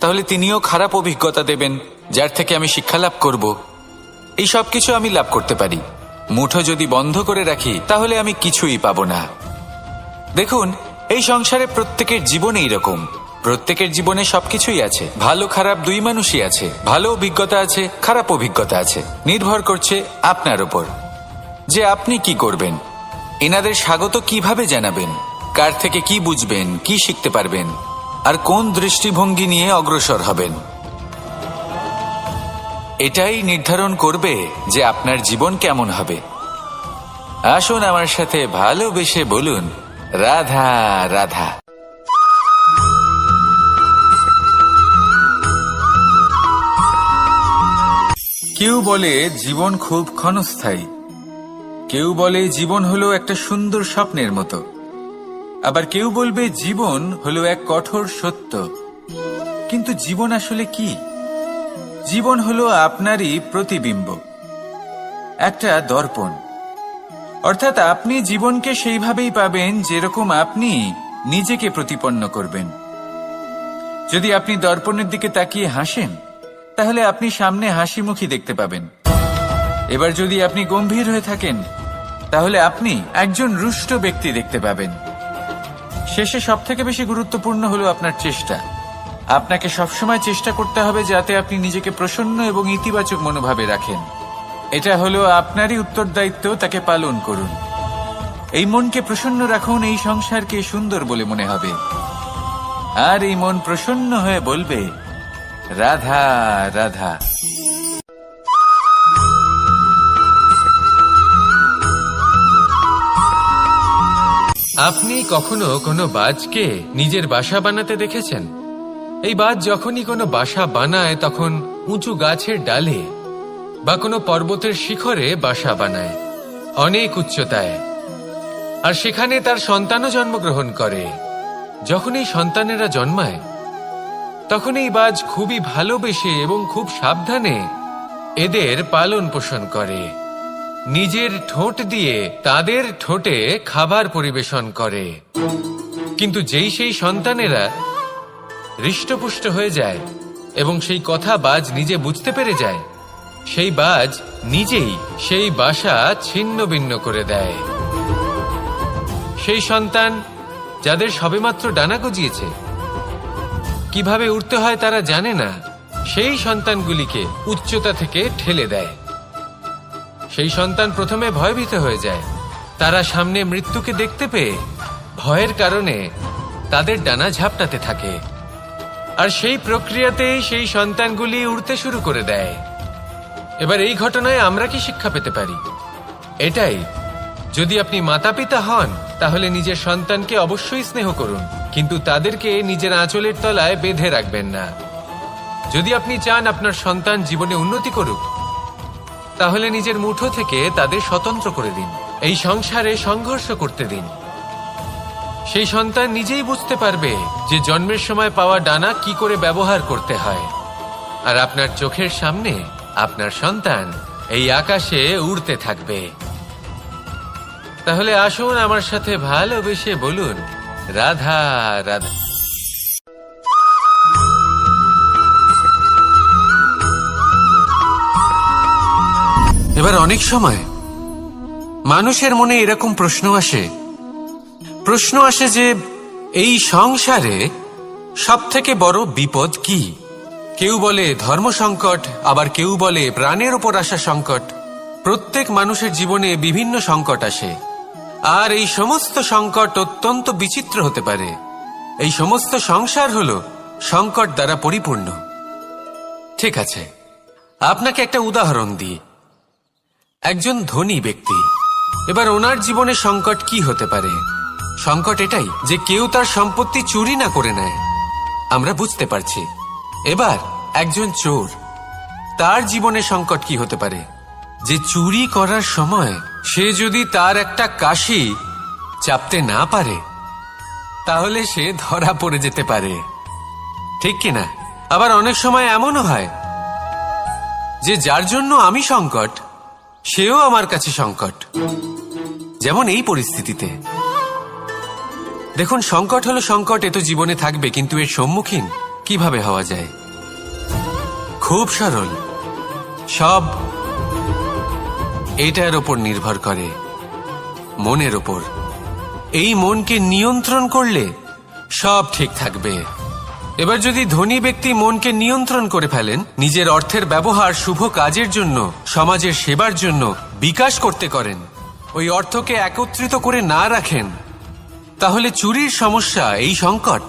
তাহলে তিনিও খারাপ অভিজ্ঞতা দেবেন, যার থেকে আমি শিক্ষা লাভ করব। এই সব কিছু আমি লাভ করতে পারি। মুঠো যদি বন্ধ করে রাখি, তাহলে আমি কিছুই পাবো না। দেখুন, এই সংসারে প্রত্যেকের জীবনে এইরকম। প্রত্যেকের জীবনে সবকিছুই আছে, ভালো খারাপ দুই মানুষই আছে, ভালো অভিজ্ঞতা আছে, খারাপ অভিজ্ঞতা আছে। নির্ভর করছে আপনার উপর যে আপনি কি করবেন, এনাদের স্বাগত কিভাবে জানাবেন, কার থেকে কি বুঝবেন, কি শিখতে পারবেন, আর কোন দৃষ্টিভঙ্গি নিয়ে অগ্রসর হবেন। এটাই নির্ধারণ করবে যে আপনার জীবন কেমন হবে। আসুন আমার সাথে ভালোবেসে বলুন, রাধা রাধা। কেউ বলে জীবন খুব ক্ষণস্থায়ী, কেউ বলে জীবন হলো একটা সুন্দর স্বপ্নের মতো, আবার কেউ বলবে জীবন হলো এক কঠোর সত্য। কিন্তু জীবন আসলে কি? জীবন হলো আপনারই প্রতিবিম্ব, একটা দর্পণ। অর্থাৎ আপনি জীবনকে সেইভাবেই পাবেন যেরকম আপনি নিজেকে প্রতিপন্ন করবেন। যদি আপনি দর্পণের দিকে তাকিয়ে হাসেন, তাহলে আপনি সামনে হাসি মুখী দেখতে পাবেন। এবার যদি আপনি গম্ভীর হয়ে থাকেন, তাহলে আপনি একজন রুষ্ট ব্যক্তি দেখতে পাবেন। শেষে সবথেকে বেশি গুরুত্বপূর্ণ হলো আপনার চেষ্টা। আপনাকে সবসময় চেষ্টা করতে হবে যাতে আপনি নিজেকে প্রসন্ন এবং ইতিবাচক মনোভাবে রাখেন। এটা হলো আপনারই উত্তরদায়িত্ব, তাকে পালন করুন। এই মনকে প্রসন্ন রাখুন, এই সংসারকে সুন্দর বলে মনে হবে। আর এই মন প্রসন্ন হয়ে বলবে, রাধা রাধা। আপনি কখনো কোনো বাজকে নিজের বাসা বানাতে দেখেছেন? এই বাজ যখনই কোনো বাসা বানায়, তখন উঁচু গাছের ডালে বা কোনো পর্বতের শিখরে বাসা বানায়, অনেক উচ্চতায়। আর সেখানে তার সন্তানও জন্মগ্রহণ করে। যখন এই সন্তানেরা জন্মায়, তখন এই বাজ খুবই ভালোবেসে এবং খুব সাবধানে এদের পালন পোষণ করে। নিজের ঠোঁট দিয়ে তাদের ঠোঁটে খাবার পরিবেশন করে। কিন্তু যেই সেই সন্তানেরা হৃষ্টপুষ্ট হয়ে যায় এবং সেই কথা বাজ নিজে বুঝতে পেরে যায়, সেই বাজ নিজেই সেই বাসা ছিন্ন ভিন্ন করে দেয়। সেই সন্তান যাদের সবেমাত্র ডানা গজিয়েছে, কিভাবে উড়তে হয় তারা জানে না, সেই সন্তানগুলিকে উচ্চতা থেকে ঠেলে দেয়। সেই সন্তান প্রথমে ভয়ভীত হয়ে যায়। তারা সামনে মৃত্যুকে দেখতে পেয়ে ভয়ের কারণে তাদের ডানা ঝাপটাতে থাকে। আর সেই প্রক্রিয়াতেই সেই সন্তানগুলি উড়তে শুরু করে দেয়। এবার এই ঘটনায় আমরা কি শিক্ষা পেতে পারি? এটাই, যদি আপনি মাতা পিতা হন, তাহলে নিজের সন্তানকে অবশ্যই স্নেহ করুন, কিন্তু তাদেরকে নিজের আঁচলের তলায় বেঁধে রাখবেন না। যদি আপনি চান আপনার সন্তান জীবনে উন্নতি করুক, তাহলে নিজের মুঠো থেকে তাদের স্বতন্ত্র করে দিন। এই সংসারে সংঘর্ষ করতে দিন। সেই সন্তান নিজেই বুঝতে পারবে যে জন্মের সময় পাওয়া ডানা কি করে ব্যবহার করতে হয়। আর আপনার চোখের সামনে আপনার সন্তান এই আকাশে উড়তে থাকবে। তাহলে আসুন আমার সাথে ভালোবেসে বলুন, রাধা রাধা। এবার অনেক সময় মানুষের মনে এরকম প্রশ্ন আসে যে এই সংসারে সবথেকে বড় বিপদ কি? কেউ বলে ধর্ম সংকট, আবার কেউ বলে প্রাণের উপর আসা সংকট। প্রত্যেক মানুষের জীবনে বিভিন্ন সংকট আসে, আর এই সমস্ত সংকট অত্যন্ত বিচিত্র হতে পারে। এই সমস্ত সংসার হলো সংকট দ্বারা পরিপূর্ণ। ঠিক আছে, আপনাকে একটা উদাহরণ দিই। একজন ধনী ব্যক্তি, এবার ওনার জীবনে সংকট কি হতে পারে? সংকট এটাই যে কেউ তার সম্পত্তি চুরি না করে নেয়। আমরা বুঝতে পারছি। এবার একজন চোর, তার জীবনে সংকট কি হতে পারে? যে চুরি করার সময় সে যদি তার একটা কাশি চাপতে না পারে, তাহলে সে ধরা পড়ে যেতে পারে, ঠিক কিনা? আবার অনেক সময় এমনও হয় যে যার জন্য আমি সংকট, সেও আমার কাছে সংকট। যেমন এই পরিস্থিতিতে দেখুন, সংকট হলো সংকট, এ তো জীবনে থাকবে, কিন্তু এর সম্মুখীন কিভাবে হওয়া যায়? খুব সরল। সব এটার ওপর নির্ভর করে, মনের ওপর। এই মনকে নিয়ন্ত্রণ করলে সব ঠিক থাকবে। এবার যদি ধনী ব্যক্তি মনকে নিয়ন্ত্রণ করে ফেলেন, নিজের অর্থের ব্যবহার শুভ কাজের জন্য, সমাজের সেবার জন্য বিকাশ করতে করেন, ওই অর্থকে একত্রিত করে না রাখেন, তাহলে চুরির সমস্যা, এই সংকট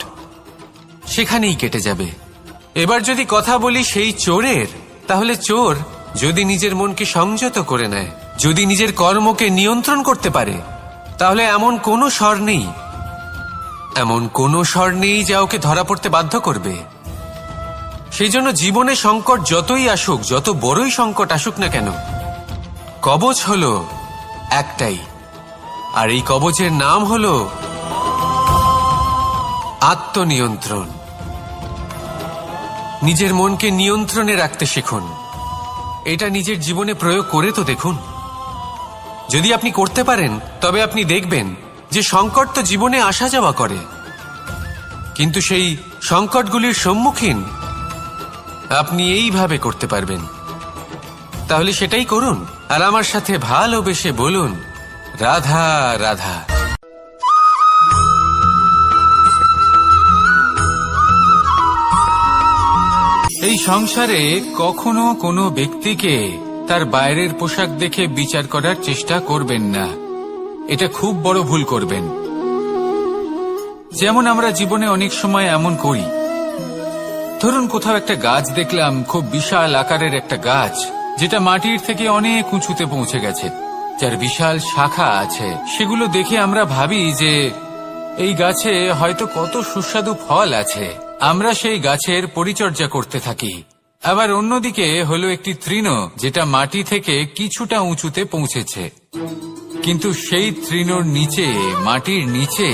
সেখানেই কেটে যাবে। এবার যদি কথা বলি সেই চোরের, তাহলে চোর যদি নিজের মনকে সংযত করে নেয়, যদি নিজের কর্মকে নিয়ন্ত্রণ করতে পারে, তাহলে এমন কোনো স্বর নেই, এমন কোনো স্বর নেই যা ওকে ধরা পড়তে বাধ্য করবে। সেই জন্য জীবনে সংকট যতই আসুক, যত বড়ই সংকট আসুক না কেন, কবচ হলো একটাই, আর এই কবচের নাম হলো আত্মনিয়ন্ত্রণ। নিজের মনকে নিয়ন্ত্রণে রাখতে শিখুন। এটা নিজের জীবনে প্রয়োগ করে তো দেখুন। যদি আপনি করতে পারেন, তবে আপনি দেখবেন যে সংকট তো জীবনে আসা যাওয়া করে, কিন্তু সেই সংকটগুলির সম্মুখীন আপনি এইভাবে করতে পারবেন। তাহলে সেটাই করুন, আর আমার সাথে ভালোবেসে বলুন, রাধা রাধা। এই সংসারে কখনো কোনো ব্যক্তিকে তার বাইরের পোশাক দেখে বিচার করার চেষ্টা করবেন না। এটা খুব বড় ভুল করবেন। যেমন আমরা জীবনে অনেক সময় এমন করি, ধরুন কোথাও একটা গাছ দেখলাম, খুব বিশাল আকারের একটা গাছ, যেটা মাটির থেকে অনেক উঁচুতে পৌঁছে গেছে, যার বিশাল শাখা আছে। সেগুলো দেখে আমরা ভাবি যে এই গাছে হয়তো কত সুস্বাদু ফল আছে। আমরা সেই গাছের পরিচর্যা করতে থাকি। আবার অন্যদিকে হলো একটি তৃণ, যেটা মাটি থেকে কিছুটা উঁচুতে পৌঁছেছে, কিন্তু সেই তৃণর নিচে, মাটির নিচে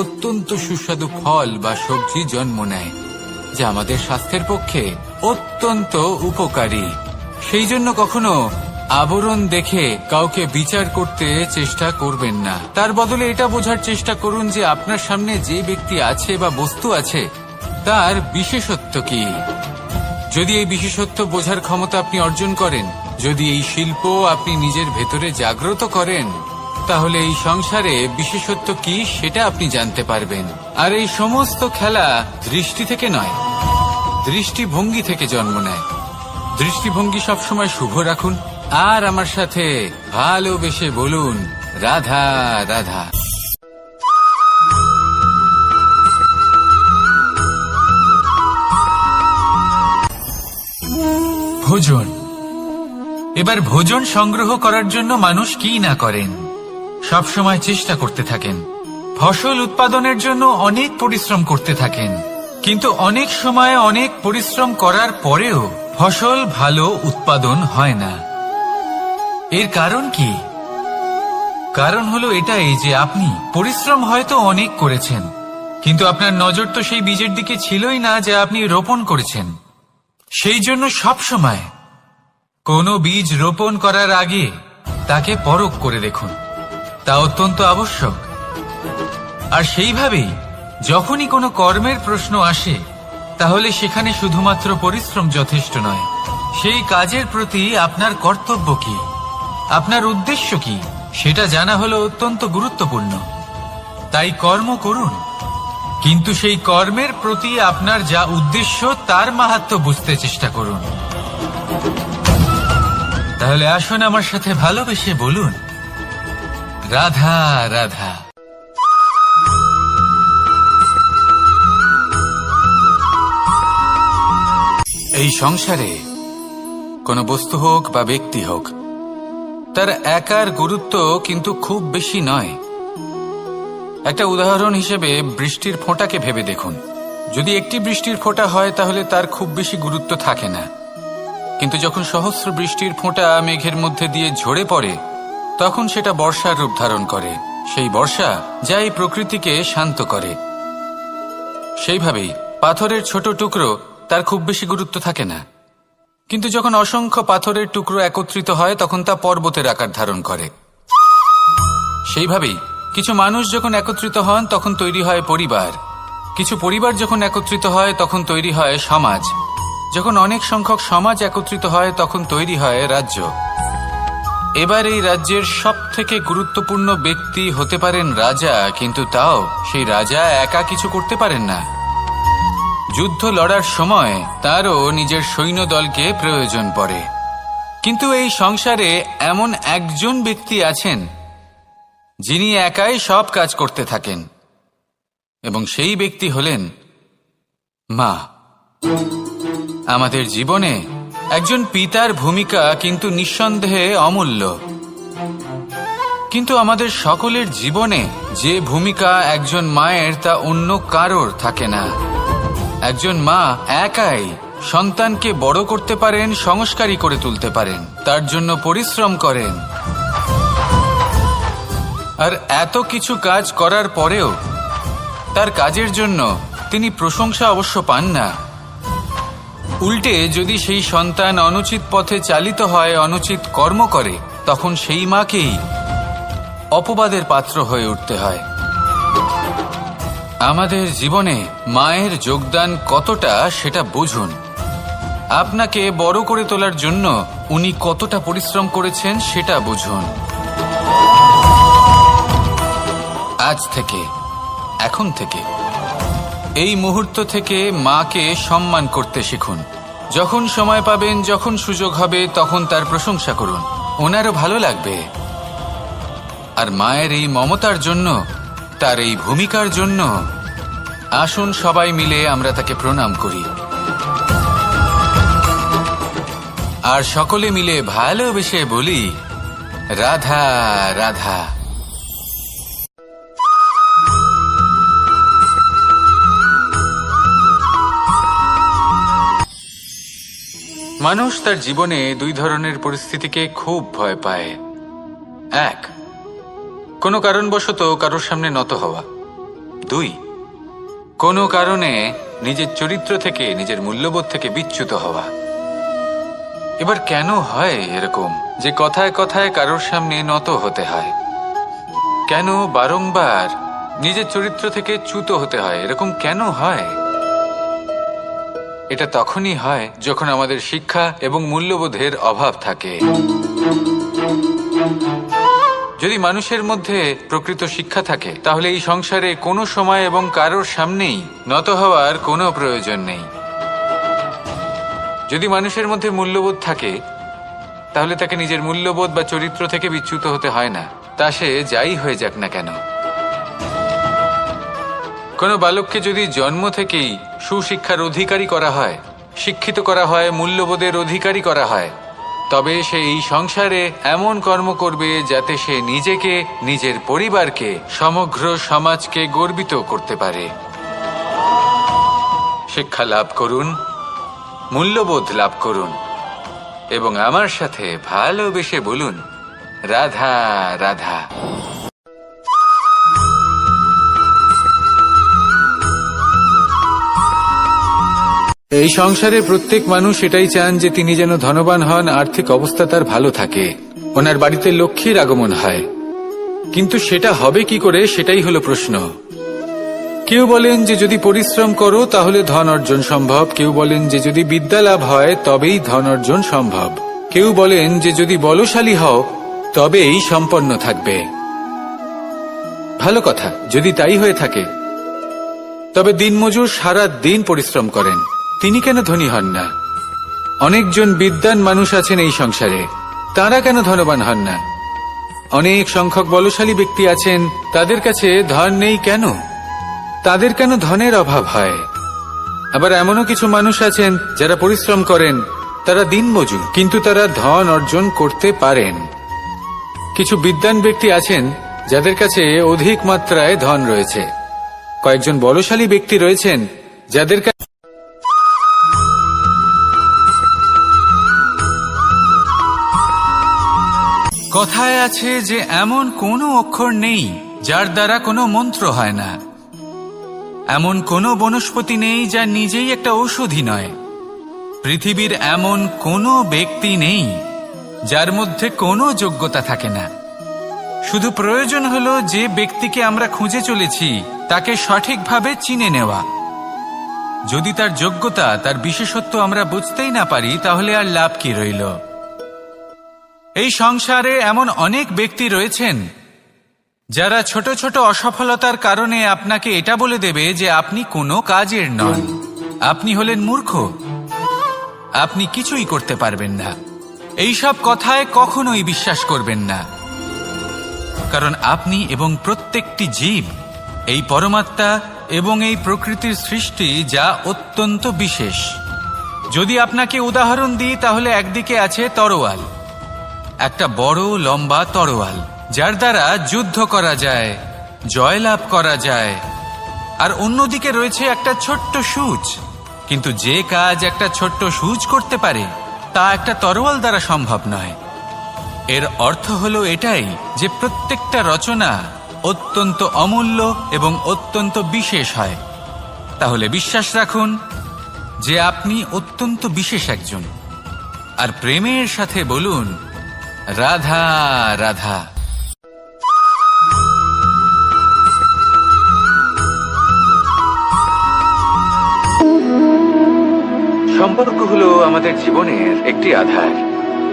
অত্যন্ত সুস্বাদু ফল বা সবজি জন্ম নেয়, যা আমাদের স্বাস্থ্যের পক্ষে অত্যন্ত উপকারী। সেই জন্য কখনো আবরণ দেখে কাউকে বিচার করতে চেষ্টা করবেন না। তার বদলে এটা বোঝার চেষ্টা করুন যে আপনার সামনে যে ব্যক্তি আছে বা বস্তু আছে, তার বিশেষত্ব কি। যদি এই বিশেষত্ব বোঝার ক্ষমতা আপনি অর্জন করেন, যদি এই শিল্প আপনি নিজের ভেতরে জাগ্রত করেন, তাহলে এই সংসারে বিশেষত্ব কি সেটা আপনি জানতে পারবেন। আর এই সমস্ত খেলা দৃষ্টি থেকে নয়, দৃষ্টিভঙ্গি থেকে জন্ম নেয়। দৃষ্টিভঙ্গি সবসময় শুভ রাখুন, আর আমার সাথে ভালোবেসে বলুন, রাধা রাধা। ভোজন। এবার ভোজন সংগ্রহ করার জন্য মানুষ কি না করেন, সবসময় চেষ্টা করতে থাকেন। ফসল উৎপাদনের জন্য অনেক পরিশ্রম করতে থাকেন, কিন্তু অনেক সময় অনেক পরিশ্রম করার পরেও ফসল ভালো উৎপাদন হয় না। এর কারণ কি? কারণ হলো এটাই যে আপনি পরিশ্রম হয়তো অনেক করেছেন, কিন্তু আপনার নজর তো সেই বীজের দিকে ছিলই না যা আপনি রোপণ করেছেন। সেই জন্য সবসময় কোনো বীজ রোপণ করার আগে তাকে পরখ করে দেখুন, তা অত্যন্ত আবশ্যক। আর সেইভাবেই যখনই কোনো কর্মের প্রশ্ন আসে, তাহলে সেখানে শুধুমাত্র পরিশ্রম যথেষ্ট নয়। সেই কাজের প্রতি আপনার কর্তব্য কি, আপনার উদ্দেশ্য কি, সেটা জানা হলো অত্যন্ত গুরুত্বপূর্ণ। তাই কর্ম করুন, কিন্তু সেই কর্মের প্রতি আপনার যা উদ্দেশ্য তার মাহাত্ম্য বুঝতে চেষ্টা করুন। তাহলে আসুন আমার সাথে ভালোবেসে বলুন, রাধা রাধা। এই সংসারে কোনো বস্তু হোক বা ব্যক্তি হোক, তার একার গুরুত্ব কিন্তু খুব বেশি নয়। একটা উদাহরণ হিসেবে বৃষ্টির ফোঁটাকে ভেবে দেখুন। যদি একটি বৃষ্টির ফোঁটা হয় তাহলে তার খুব বেশি গুরুত্ব থাকে না, কিন্তু যখন সহস্র বৃষ্টির ফোঁটা মেঘের মধ্যে দিয়ে ঝরে পড়ে তখন সেটা বর্ষার রূপ ধারণ করে। সেই বর্ষা যা এই প্রকৃতিকে শান্ত করে। সেইভাবেই পাথরের ছোট টুকরো তার খুব বেশি গুরুত্ব থাকে না, কিন্তু যখন অসংখ্য পাথরের টুকরো একত্রিত হয় তখন তা পর্বতের আকার ধারণ করে। সেইভাবেই কিছু মানুষ যখন একত্রিত হন তখন তৈরি হয় পরিবার, কিছু পরিবার যখন একত্রিত হয় তখন তৈরি হয় সমাজ, যখন অনেক সংখ্যক সমাজ একত্রিত হয় তখন তৈরি হয় রাজ্য। এবার এই রাজ্যের সবথেকে গুরুত্বপূর্ণ ব্যক্তি হতে পারেন রাজা, কিন্তু তাও সেই রাজা একা কিছু করতে পারেন না। যুদ্ধ লড়ার সময় তারও নিজের সৈন্যদলকে প্রয়োজন পড়ে। কিন্তু এই সংসারে এমন একজন ব্যক্তি আছেন যিনি একাই সব কাজ করতে থাকেন, এবং সেই ব্যক্তি হলেন মা। আমাদের জীবনে একজন পিতার ভূমিকা কিন্তু নিঃসন্দেহে অমূল্য, কিন্তু আমাদের সকলের জীবনে যে ভূমিকা একজন মায়ের তা অন্য কারোর থাকে না। একজন মা একাই সন্তানকে বড় করতে পারেন, সংস্কারী করে তুলতে পারেন, তার জন্য পরিশ্রম করেন। আর এত কিছু কাজ করার পরেও তার কাজের জন্য তিনি প্রশংসা অবশ্য পান না। উল্টে যদি সেই সন্তান অনুচিত পথে চালিত হয়, অনুচিত কর্ম করে, তখন সেই মাকেই অপবাদের পাত্র হয়ে উঠতে হয়। আমাদের জীবনে মায়ের যোগদান কতটা সেটা বুঝুন। আপনাকে বড় করে তোলার জন্য উনি কতটা পরিশ্রম করেছেন সেটা বুঝুন। আজ থেকে, এখন থেকে, এই মুহূর্ত থেকে মাকে সম্মান করতে শিখুন। যখন সময় পাবেন, যখন সুযোগ হবে, তখন তার প্রশংসা করুন, ওনারও ভালো লাগবে। আর মায়ের এই মমতার জন্য, তার এই ভূমিকার জন্য আসুন সবাই মিলে আমরা তাকে প্রণাম করি, আর সকলে মিলে ভালোবেসে বলি রাধা রাধা। মানুষ তার জীবনে দুই ধরনের পরিস্থিতিকে খুব ভয় পায়। এক, কোনো কারণবশত কারোর সামনে নত হওয়া। দুই, কোনো কারণে নিজের চরিত্র থেকে, নিজের মূল্যবোধ থেকে বিচ্যুত হওয়া। এবার কেন হয় এরকম যে কথায় কথায় কারোর সামনে নত হতে হয়? কেন বারংবার নিজের চরিত্র থেকে চ্যুত হতে হয়? এরকম কেন হয়? এটা তখনই হয় যখন আমাদের শিক্ষা এবং মূল্যবোধের অভাব থাকে। যদি মানুষের মধ্যে প্রকৃত শিক্ষা থাকে তাহলে এই সংসারে কোনো সময় এবং কারোর সামনেই নত হওয়ার কোনো প্রয়োজন নেই। যদি মানুষের মধ্যে মূল্যবোধ থাকে তাহলে তাকে নিজের মূল্যবোধ বা চরিত্র থেকে বিচ্যুত হতে হয় না, তা সে যাই হয়ে যাক না কেন। কোনো বালককে যদি জন্ম থেকেই সুশিক্ষার অধিকারী করা হয়, শিক্ষিত করা হয়, মূল্যবোধের অধিকারী করা হয়, তবে সে এই সংসারে এমন কর্ম করবে যাতে সে নিজেকে, নিজের পরিবারকে, সমগ্র সমাজকে গর্বিত করতে পারে। শিক্ষা লাভ করুন, মূল্যবোধ লাভ করুন, এবং আমার সাথে ভালোবেসে বলুন রাধা রাধা। এই সংসারে প্রত্যেক মানুষ এটাই চান যে তিনি যেন ধনবান হন, আর্থিক অবস্থা তার ভালো থাকে, ওনার বাড়িতে লক্ষ্মীর আগমন হয়। কিন্তু সেটা হবে কি করে, সেটাই হলো প্রশ্ন। কেউ বলেন যে যদি পরিশ্রম করো তাহলে ধন অর্জন সম্ভব, কেউ বলেন যে যদি বিদ্যা লাভ হয় তবেই ধন অর্জন সম্ভব, কেউ বলেন যে যদি বলশালী হও তবেই সম্পন্ন থাকবে। ভালো কথা, যদি তাই হয়ে থাকে তবে দিনমজুর সারা দিন পরিশ্রম করেন, তিনি কেন ধনী হন না? অনেকজন বিদ্বান মানুষ আছেন এই সংসারে, তারা কেন ধনবান হন না? অনেক সংখ্যক বলশালী ব্যক্তি আছেন, তাদের কাছে ধন নেই কেন? তাদের কেন ধনের অভাব হয়? আবার এমনও কিছু মানুষ আছেন যারা পরিশ্রম করেন, তারা দিনমজুর, কিন্তু তারা ধন অর্জন করতে পারেন। কিছু বিদ্বান ব্যক্তি আছেন যাদের কাছে অধিক মাত্রায় ধন রয়েছে। কয়েকজন বলশালী ব্যক্তি রয়েছেন যাদের কাছে কথায় আছে যে এমন কোনো অক্ষর নেই যার দ্বারা কোনো মন্ত্র হয় না, এমন কোনো বনস্পতি নেই যা নিজেই একটা ঔষধি নয়, পৃথিবীর এমন কোনো ব্যক্তি নেই যার মধ্যে কোনো যোগ্যতা থাকে না। শুধু প্রয়োজন হলো যে ব্যক্তিকে আমরা খুঁজে চলেছি তাকে সঠিকভাবে চিনে নেওয়া। যদি তার যোগ্যতা, তার বিশেষত্ব আমরা বুঝতেই না পারি, তাহলে আর লাভ কি রইল? এই সংসারে এমন অনেক ব্যক্তি রয়েছেন যারা ছোট ছোট অসফলতার কারণে আপনাকে এটা বলে দেবে যে আপনি কোনো কাজের নন, আপনি হলেন মূর্খ, আপনি কিছুই করতে পারবেন না। এইসব কথায় কখনোই বিশ্বাস করবেন না, কারণ আপনি এবং প্রত্যেকটি জীব এই পরমাত্মা এবং এই প্রকৃতির সৃষ্টি, যা অত্যন্ত বিশেষ। যদি আপনাকে উদাহরণ দিই তাহলে একদিকে আছে তরোয়াল, একটা বড় লম্বা তরোয়াল যার দ্বারা যুদ্ধ করা যায়, জয়লাভ করা যায়। আর অন্যদিকে রয়েছে একটা ছোট্ট সূচ, কিন্তু যে কাজ একটা ছোট্ট সূচ করতে পারে তা একটা তরোয়াল দ্বারা সম্ভব নয়। এর অর্থ হলো এটাই যে প্রত্যেকটা রচনা অত্যন্ত অমূল্য এবং অত্যন্ত বিশেষ হয়। তাহলে বিশ্বাস রাখুন যে আপনি অত্যন্ত বিশেষ একজন, আর প্রেমের সাথে বলুন রাধা রাধা। সম্পর্ক হলো আমাদের জীবনের একটি আধার।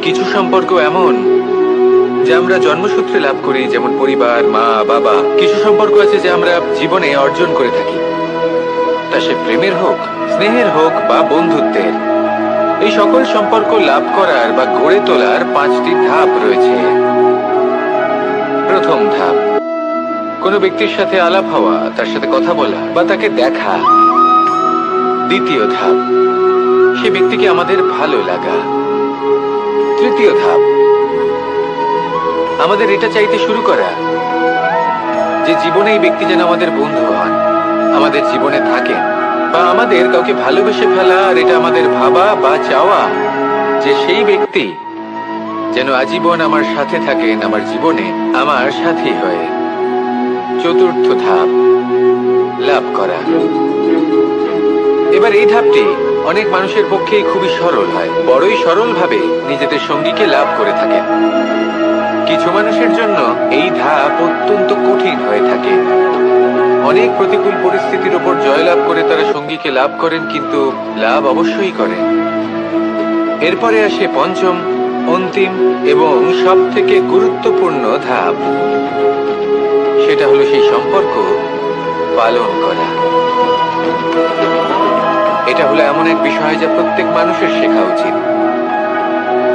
কিছু সম্পর্ক এমন যা আমরা জন্মসূত্রে লাভ করি, যেমন পরিবার, মা, বাবা। কিছু সম্পর্ক আছে যা আমরা জীবনে অর্জন করে থাকি, তা সে প্রেমের হোক, স্নেহের হোক বা বন্ধুত্বের। এই সকল সম্পর্ক লাভ করার বা গড়ে তোলার 5টি ধাপ রয়েছে। প্রথম ধাপ, কোনো ব্যক্তির সাথে আলাপ হওয়া, তার সাথে কথা বলা বা তাকে দেখা। দ্বিতীয় ধাপ, সে ব্যক্তিকে আমাদের ভালো লাগা। তৃতীয় ধাপ, আমাদের এটা চাইতে শুরু করা যে জীবনে এই ব্যক্তি যেন আমাদের বন্ধু হন, আমাদের জীবনে থাকেন, বা আমাদের কাউকে ভালোবেসে ফেলা। আর এটা আমাদের ভাবা বা চাওয়া যে সেই ব্যক্তি যেন আজীবন আমার সাথে থাকেন, আমার জীবনে আমার সাথী হয়ে। চতুর্থ ধাপ, লাভ করা। এবার এই ধাপটি অনেক মানুষের পক্ষেই খুবই সরল হয়, বড়ই সরলভাবে নিজেদের সঙ্গীকে লাভ করে থাকেন। কিছু মানুষের জন্য এই ধাপ অত্যন্ত কঠিন হয়ে থাকে। অনেক প্রতিকূল পরিস্থিতির উপর জয়লাভ করে তারা সঙ্গীকে লাভ করেন, কিন্তু লাভ অবশ্যই করেন। এরপরে আসে পঞ্চম, অন্তিম এবং সব থেকে গুরুত্বপূর্ণ ধাপ। সেটা হলো সেই সম্পর্ক পালন করা। এটা হলো এমন এক বিষয় যা প্রত্যেক মানুষের শেখা উচিত।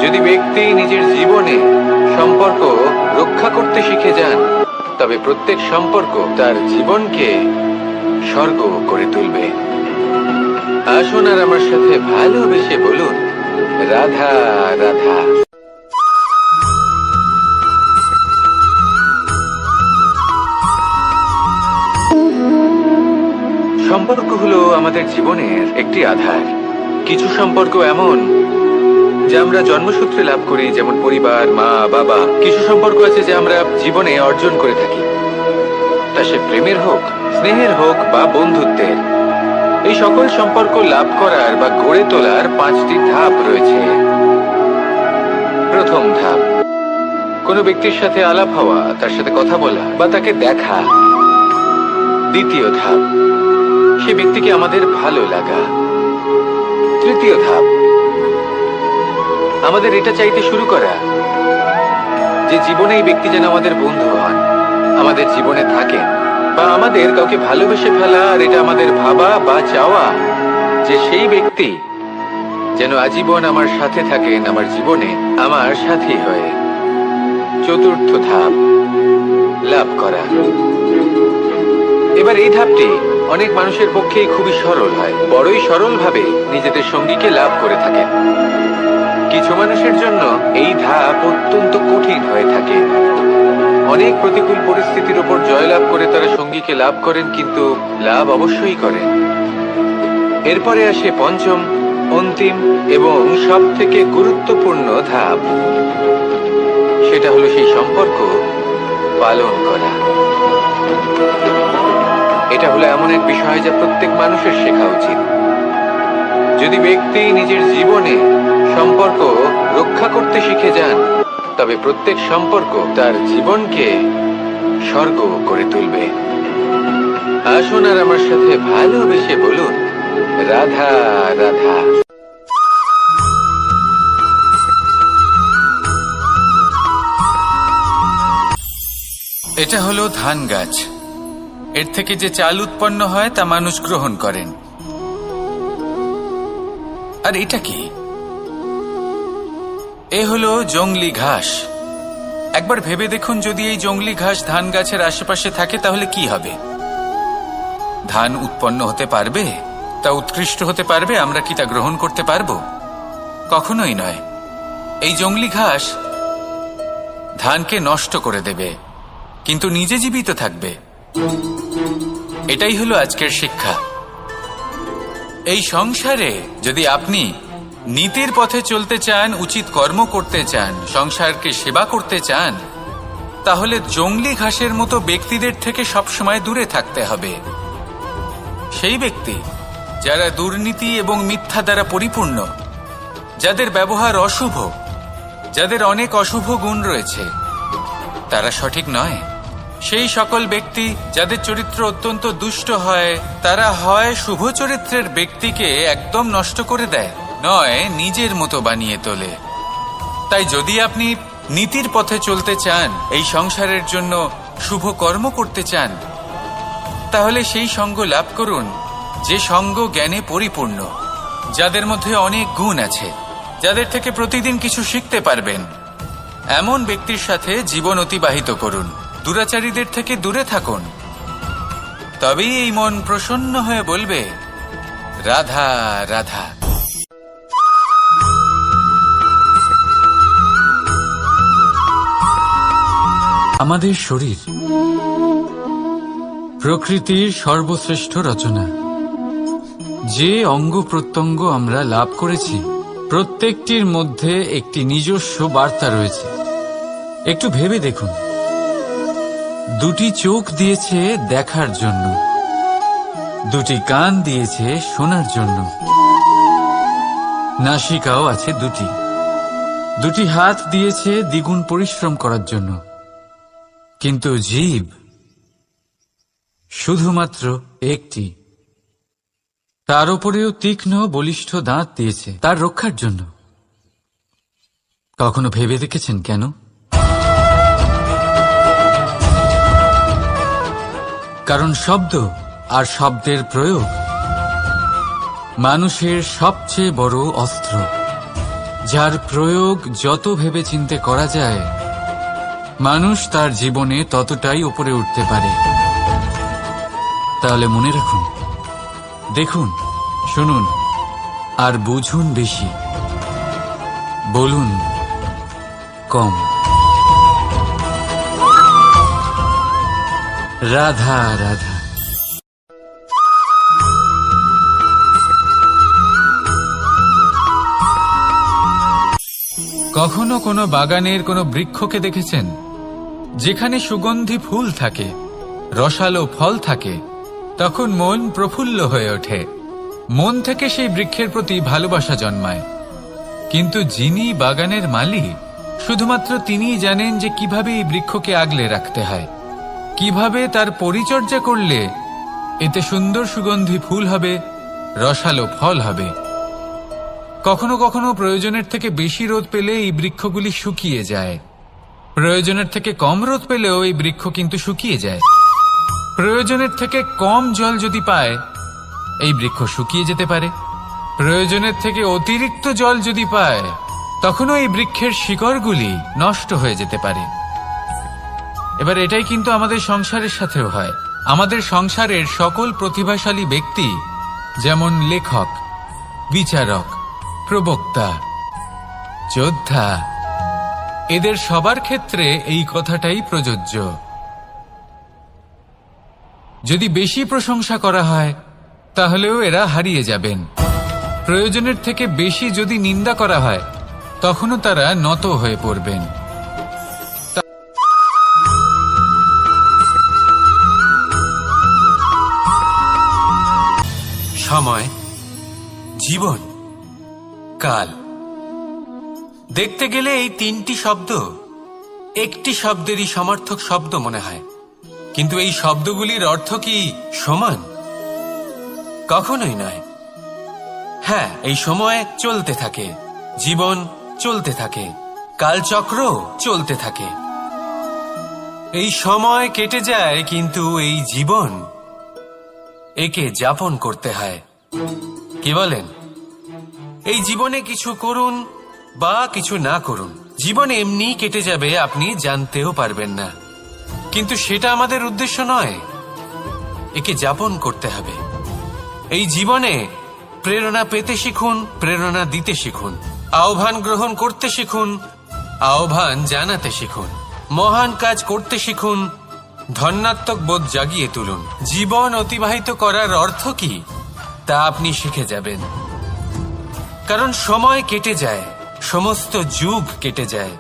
যদি ব্যক্তি নিজের জীবনে সম্পর্ক রক্ষা করতে শিখে যান, তবে প্রত্যেক সম্পর্ক তার জীবনকে স্বর্গ করে তুলবে। আসুন আর আমার সাথে ভালোবেসে বলুন রাধা রাধা। সম্পর্ক হলো আমাদের জীবনের একটি আধার। কিছু সম্পর্ক এমন যা আমরা জন্মসূত্রে লাভ করি, যেমন পরিবার, মা, বাবা। কিছু সম্পর্ক আছে যা আমরা জীবনে অর্জন করে থাকি, তা সে প্রেমের হোক, স্নেহের হোক বা বন্ধুত্বের। এই সকল সম্পর্ক লাভ করার বা গড়ে তোলার 5টি ধাপ রয়েছে। প্রথম ধাপ, কোনো ব্যক্তির সাথে আলাপ হওয়া, তার সাথে কথা বলা বা তাকে দেখা। দ্বিতীয় ধাপ, সে ব্যক্তিকে আমাদের ভালো লাগা। তৃতীয় ধাপ, আমাদের এটা চাইতে শুরু করা যে জীবনে এই ব্যক্তি যেন আমাদের বন্ধু হন, আমাদের জীবনে থাকেন, বা আমাদের কাউকে ভালোবেসে ফেলা। আর এটা আমাদের ভাবা বা চাওয়া যে সেই ব্যক্তি যেন আজীবন আমার সাথে থাকেন, আমার জীবনে আমার সাথী হয়ে। চতুর্থ ধাপ, লাভ করা। এবার এই ধাপটি অনেক মানুষের পক্ষেই খুবই সরল হয়, বড়ই সরলভাবে নিজেদের সঙ্গীকে লাভ করে থাকেন। কিছু মানুষের জন্য এই ধাপ অত্যন্ত কঠিন হয়ে থাকে। অনেক প্রতিকূল পরিস্থিতির উপর জয়লাভ করে তারা সঙ্গীকে লাভ করেন, কিন্তু লাভ অবশ্যই করেন। এরপরে আসে পঞ্চম, অন্তিম এবং সব থেকে গুরুত্বপূর্ণ ধাপ। সেটা হলো সেই সম্পর্ক পালন করা। এটা হলো এমন এক বিষয় যা প্রত্যেক মানুষের শেখা উচিত। যদি ব্যক্তি নিজের জীবনে সম্পর্ক রক্ষা করতে শিখে যান, তবে প্রত্যেক সম্পর্ক তার জীবনকে স্বর্গ করে তুলবে। আসুন আর আমার সাথে ভালোবেসে বলুন, রাধা রাধা। এটা হলো ধান গাছ। এর থেকে যে চাল উৎপন্ন হয় তা মানুষ গ্রহণ করেন। আর এটা কি? এ হলো জংলি ঘাস। একবার ভেবে দেখুন, যদি এই জংলি ঘাস ধান গাছের আশেপাশে থাকে তাহলে কি হবে? ধান উৎপন্ন হতে পারবে? তা উৎকৃষ্ট হতে পারবে? আমরা কি তা গ্রহণ করতে পারবো? কখনোই নয়। এই জংলি ঘাস ধানকে নষ্ট করে দেবে, কিন্তু নিজে জীবিত থাকবে। এটাই হলো আজকের শিক্ষা। এই সংসারে যদি আপনি নীতির পথে চলতে চান, উচিত কর্ম করতে চান, সংসারকে সেবা করতে চান, তাহলে জংলি ঘাসের মতো ব্যক্তিদের থেকে সবসময় দূরে থাকতে হবে। সেই ব্যক্তি যারা দুর্নীতি এবং মিথ্যা দ্বারা পরিপূর্ণ, যাদের ব্যবহার অশুভ, যাদের অনেক অশুভ গুণ রয়েছে, তারা সঠিক নয়। সেই সকল ব্যক্তি যাদের চরিত্র অত্যন্ত দুষ্ট হয়, তারা হয় শুভ চরিত্রের ব্যক্তিকে একদম নষ্ট করে দেয়, নয় নিজের মতো বানিয়ে তোলে। তাই যদি আপনি নীতির পথে চলতে চান, এই সংসারের জন্য শুভ কর্ম করতে চান, তাহলে সেই সঙ্গ লাভ করুন যে সঙ্গ জ্ঞানে পরিপূর্ণ, যাদের মধ্যে অনেক গুণ আছে, যাদের থেকে প্রতিদিন কিছু শিখতে পারবেন। এমন ব্যক্তির সাথে জীবন অতিবাহিত করুন। দুরাচারীদের থেকে দূরে থাকুন। তবেই এই মন প্রসন্ন হয়ে বলবে, রাধা রাধা। আমাদের শরীর প্রকৃতির সর্বশ্রেষ্ঠ রচনা। যে অঙ্গ প্রত্যঙ্গ আমরা লাভ করেছি, প্রত্যেকটির মধ্যে একটি নিজস্ব বার্তা রয়েছে। একটু ভেবে দেখুন, দুটি চোখ দিয়েছে দেখার জন্য, দুটি কান দিয়েছে শোনার জন্য, নাসিকাও আছে দুটি, দুটি হাত দিয়েছে দ্বিগুণ পরিশ্রম করার জন্য। কিন্তু জীব শুধুমাত্র একটি। তার উপরেও তীক্ষ্ণ বলিষ্ঠ দাঁত দিয়েছে তার রক্ষার জন্য। কখনো ভেবে দেখেছেন কেন? কারণ শব্দ আর শব্দের প্রয়োগ মানুষের সবচেয়ে বড় অস্ত্র, যার প্রয়োগ যত ভেবে চিন্তে করা যায়, মানুষ তার জীবনে ততটাই উপরে উঠতে পারে। তাহলে মনে রাখুন, দেখুন, শুনুন আর বুঝুন বেশি, বলুন কম। রাধা রাধা। কখনো কোনো বাগানের কোনো বৃক্ষকে দেখেছেন যেখানে সুগন্ধি ফুল থাকে, রসালো ফল থাকে? তখন মন প্রফুল্ল হয়ে ওঠে, মন থেকে সেই বৃক্ষের প্রতি ভালোবাসা জন্মায়। কিন্তু যিনি বাগানের মালিক, শুধুমাত্র তিনিই জানেন যে কিভাবে এই বৃক্ষকে আগলে রাখতে হয়, কিভাবে তার পরিচর্যা করলে এতে সুন্দর সুগন্ধি ফুল হবে, রসালো ফল হবে। কখনো কখনো প্রয়োজনের থেকে বেশি রোদ পেলে এই বৃক্ষগুলি শুকিয়ে যায়, প্রয়োজনের থেকে কম রোদ পেলেও এই বৃক্ষ কিন্তু শুকিয়ে যায়। প্রয়োজনের থেকে কম জল যদি পায়, এই বৃক্ষ শুকিয়ে যেতে পারে। প্রয়োজনের থেকে অতিরিক্ত জল যদি পায়, তখনও এই বৃক্ষের শিকড়গুলি নষ্ট হয়ে যেতে পারে। এবার এটাই কিন্তু আমাদের সংসারের সাথেও হয়। আমাদের সংসারের সকল প্রতিভাশালী ব্যক্তি, যেমন লেখক, বিচারক, প্রবক্তা, যোদ্ধা, এদের সবার ক্ষেত্রে এই কথাটাই প্রযোজ্য। যদি বেশি প্রশংসা করা হয় তাহলেও এরা হারিয়ে যাবেন। প্রয়োজনের থেকে বেশি যদি নিন্দা করা হয় তখনও তারা নত হয়ে পড়বেন। সময়, জীবন, কাল। দেখতে গেলে এই তিনটি শব্দ একটি শব্দেরই সমার্থক শব্দ মনে হয়, কিন্তু এই শব্দগুলির অর্থ কি সমান? কখনোই নয়। হ্যাঁ, এই সময় চলতে থাকে, জীবন চলতে থাকে, কালচক্র চলতে থাকে। এই সময় কেটে যায়, কিন্তু এই জীবন একে যাপন করতে হয়। কি বলেন? এই জীবনে কিছু করুন বা কিছু না করুন, জীবন এমনি কেটে যাবে, আপনি জানতেও পারবেন না। কিন্তু সেটা আমাদের উদ্দেশ্য নয়, একে যাপন করতে হবে। এই জীবনে প্রেরণা পেতে শিখুন, প্রেরণা দিতে শিখুন, আহ্বান গ্রহণ করতে শিখুন, আহ্বান জানাতে শিখুন, মহান কাজ করতে শিখুন, ধন্যাত্মক বোধ জাগিয়ে তুলুন। জীবন অতিবাহিত করার অর্থ কি তা আপনি শিখে যাবেন। কারণ সময় কেটে যায়, সমস্ত যুগ কেটে যায়,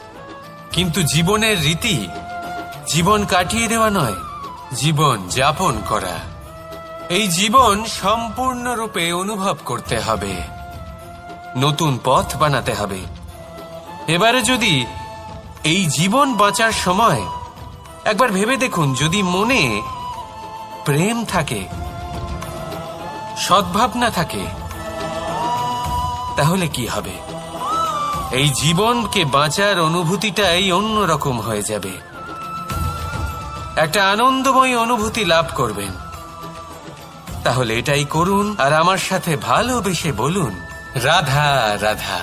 কিন্তু জীবনের রীতি জীবন কাটিয়ে দেওয়া নয়, জীবন যাপন করা। এই জীবন সম্পূর্ণরূপে অনুভব করতে হবে, নতুন পথ বানাতে হবে। এবারে যদি এই জীবন বাঁচার সময় একবার ভেবে দেখুন, যদি মনে প্রেম থাকে, সদ্ভাবনা থাকে, তাহলে কি হবে? এই জীবনকে বাঁচার অনুভূতিটাই অন্যরকম হয়ে যাবে, একটা আনন্দময় অনুভূতি লাভ করবেন। তাহলে এটাই করুন, আর আমার সাথে ভালোবেসে বলুন, রাধা রাধা।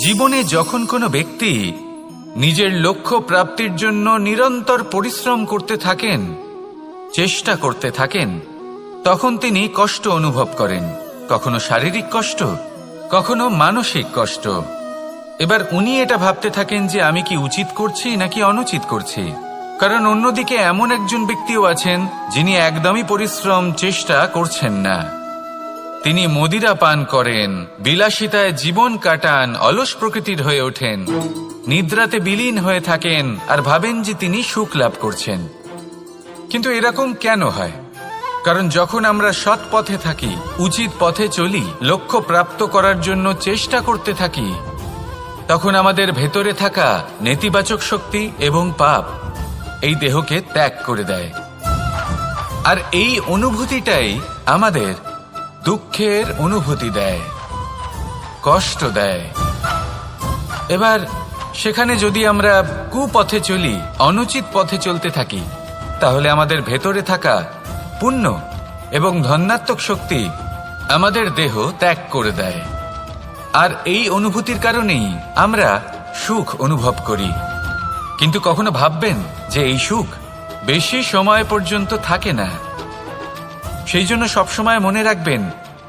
জীবনে যখন কোনো ব্যক্তি নিজের লক্ষ্য প্রাপ্তির জন্য নিরন্তর পরিশ্রম করতে থাকেন, চেষ্টা করতে থাকেন, তখন তিনি কষ্ট অনুভব করেন, কখনো শারীরিক কষ্ট, কখনো মানসিক কষ্ট। এবার উনি এটা ভাবতে থাকেন যে আমি কি উচিত করছি নাকি অনুচিত করছি। কারণ অন্যদিকে এমন একজন ব্যক্তিও আছেন যিনি একদমই পরিশ্রম চেষ্টা করছেন না। তিনি মদিরা পান করেন, বিলাসিতায় জীবন কাটান, অলস প্রকৃতির হয়ে ওঠেন, নিদ্রাতে বিলীন হয়ে থাকেন আর ভাবেন যে তিনি সুখ লাভ করছেন। কিন্তু এরকম কেন হয়? কারণ যখন আমরা সৎ পথে থাকি, উচিত পথে চলি, লক্ষ্য প্রাপ্ত করার জন্য চেষ্টা করতে থাকি, তখন আমাদের ভেতরে থাকা নেতিবাচক শক্তি এবং পাপ এই দেহকে ত্যাগ করে দেয়। আর এই অনুভূতিটাই আমাদের দুঃখের অনুভূতি দেয়, কষ্ট দেয়। এবার সেখানে যদি আমরা কুপথে চলি, অনুচিত পথে চলতে থাকি, তাহলে আমাদের ভেতরে থাকা পুণ্য এবং ধন্যাত্মক শক্তি আমাদের দেহ ত্যাগ করে দেয়। আর এই অনুভূতির কারণেই আমরা সুখ অনুভব করি। কিন্তু কখনো ভাববেন যে এই সুখ বেশি সময় পর্যন্ত থাকে না। সেই জন্য সবসময় মনে রাখবেন,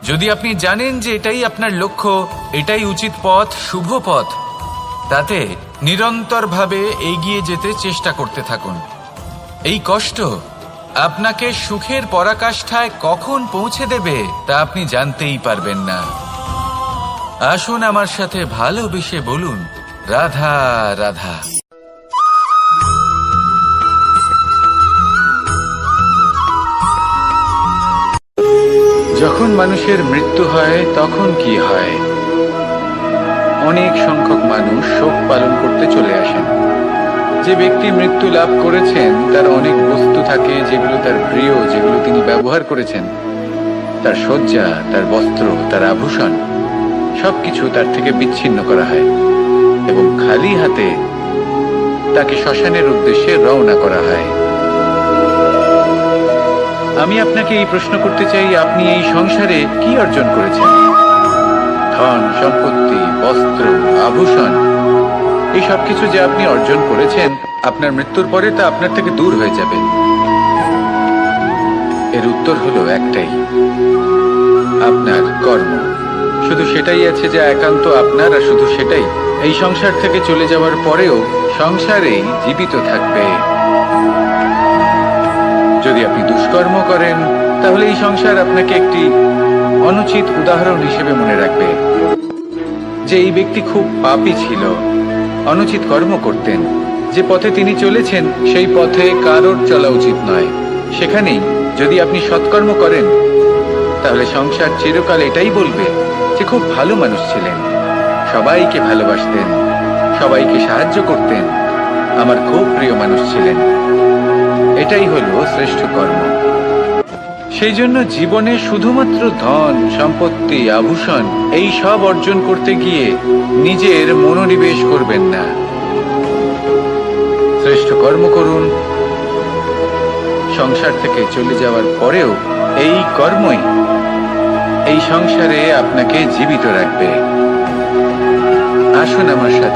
যদি আপনি জানেন যে এটাই আপনার লক্ষ্য, এটাই উচিত পথ, শুভ পথ, তাতে নিরন্তরভাবে এগিয়ে যেতে চেষ্টা করতে থাকুন। এই কষ্ট আপনাকে সুখের পরাকাষ্ঠায় কখন পৌঁছে দেবে তা আপনি জানতেই পারবেন না। আসুন আমার সাথে ভালোবেসে বলুন, রাধা রাধা। যখন মানুষের মৃত্যু হয় তখন কি হয়? অনেক সংখ্যক মানুষ শোক পালন করতে চলে আসেন। যে ব্যক্তি মৃত্যু লাভ করেছেন তার অনেক বস্তু থাকে যেগুলো তার প্রিয়, যেগুলো তিনি ব্যবহার করেছেন। তার শয্যা, তার বস্ত্র, তার আভূষণ সবকিছু তার থেকে বিচ্ছিন্ন করা হয় এবং খালি হাতে তাকে শ্মশানের উদ্দেশ্যে রওনা করা হয়। আমি আপনাকে এই প্রশ্ন করতে চাই, আপনি এই সংসারে কি অর্জন করেছেন? ধন সম্পত্তি, বস্ত্র, আভূষণ, এই সবকিছু যে আপনি অর্জন করেছেন, আপনার মৃত্যুর পরে তা আপনার থেকে দূর হয়ে যাবে। এর উত্তর হলো একটাই, আপনার কর্ম। শুধু সেটাই আছে যা একান্ত আপনার, আর শুধু সেটাই এই সংসার থেকে চলে যাওয়ার পরেও সংসারেই জীবিত থাকবে। যদি আপনি দুষ্কর্ম করেন তাহলে এই সংসার আপনাকে একটি অনুচিত উদাহরণ হিসেবে মনে রাখবে যে এই ব্যক্তি খুব পাপী ছিল, অনুচিত কর্ম করতেন। যে পথে তিনি চলেছেন সেই পথে কারোর চলা উচিত নয়। সেখানেই যদি আপনি সৎকর্ম করেন তাহলে সংসার চিরকাল এটাই বলবে যে খুব ভালো মানুষ ছিলেন, সবাইকে ভালোবাসতেন, সবাইকে সাহায্য করতেন, আমার খুব প্রিয় মানুষ ছিলেন। এটাই হলো শ্রেষ্ঠ কর্ম। সেই জন্য জীবনে শুধুমাত্র ধন সম্পত্তি আভূষণ এই সব অর্জন করতে গিয়ে নিজের মনোনিবেশ করবেন না। শ্রেষ্ঠ কর্ম করুন। সংসার থেকে চলে যাওয়ার পরেও এই কর্মই এই সংসারে আপনাকে জীবিত রাখবে। আসুন আমার সাথে।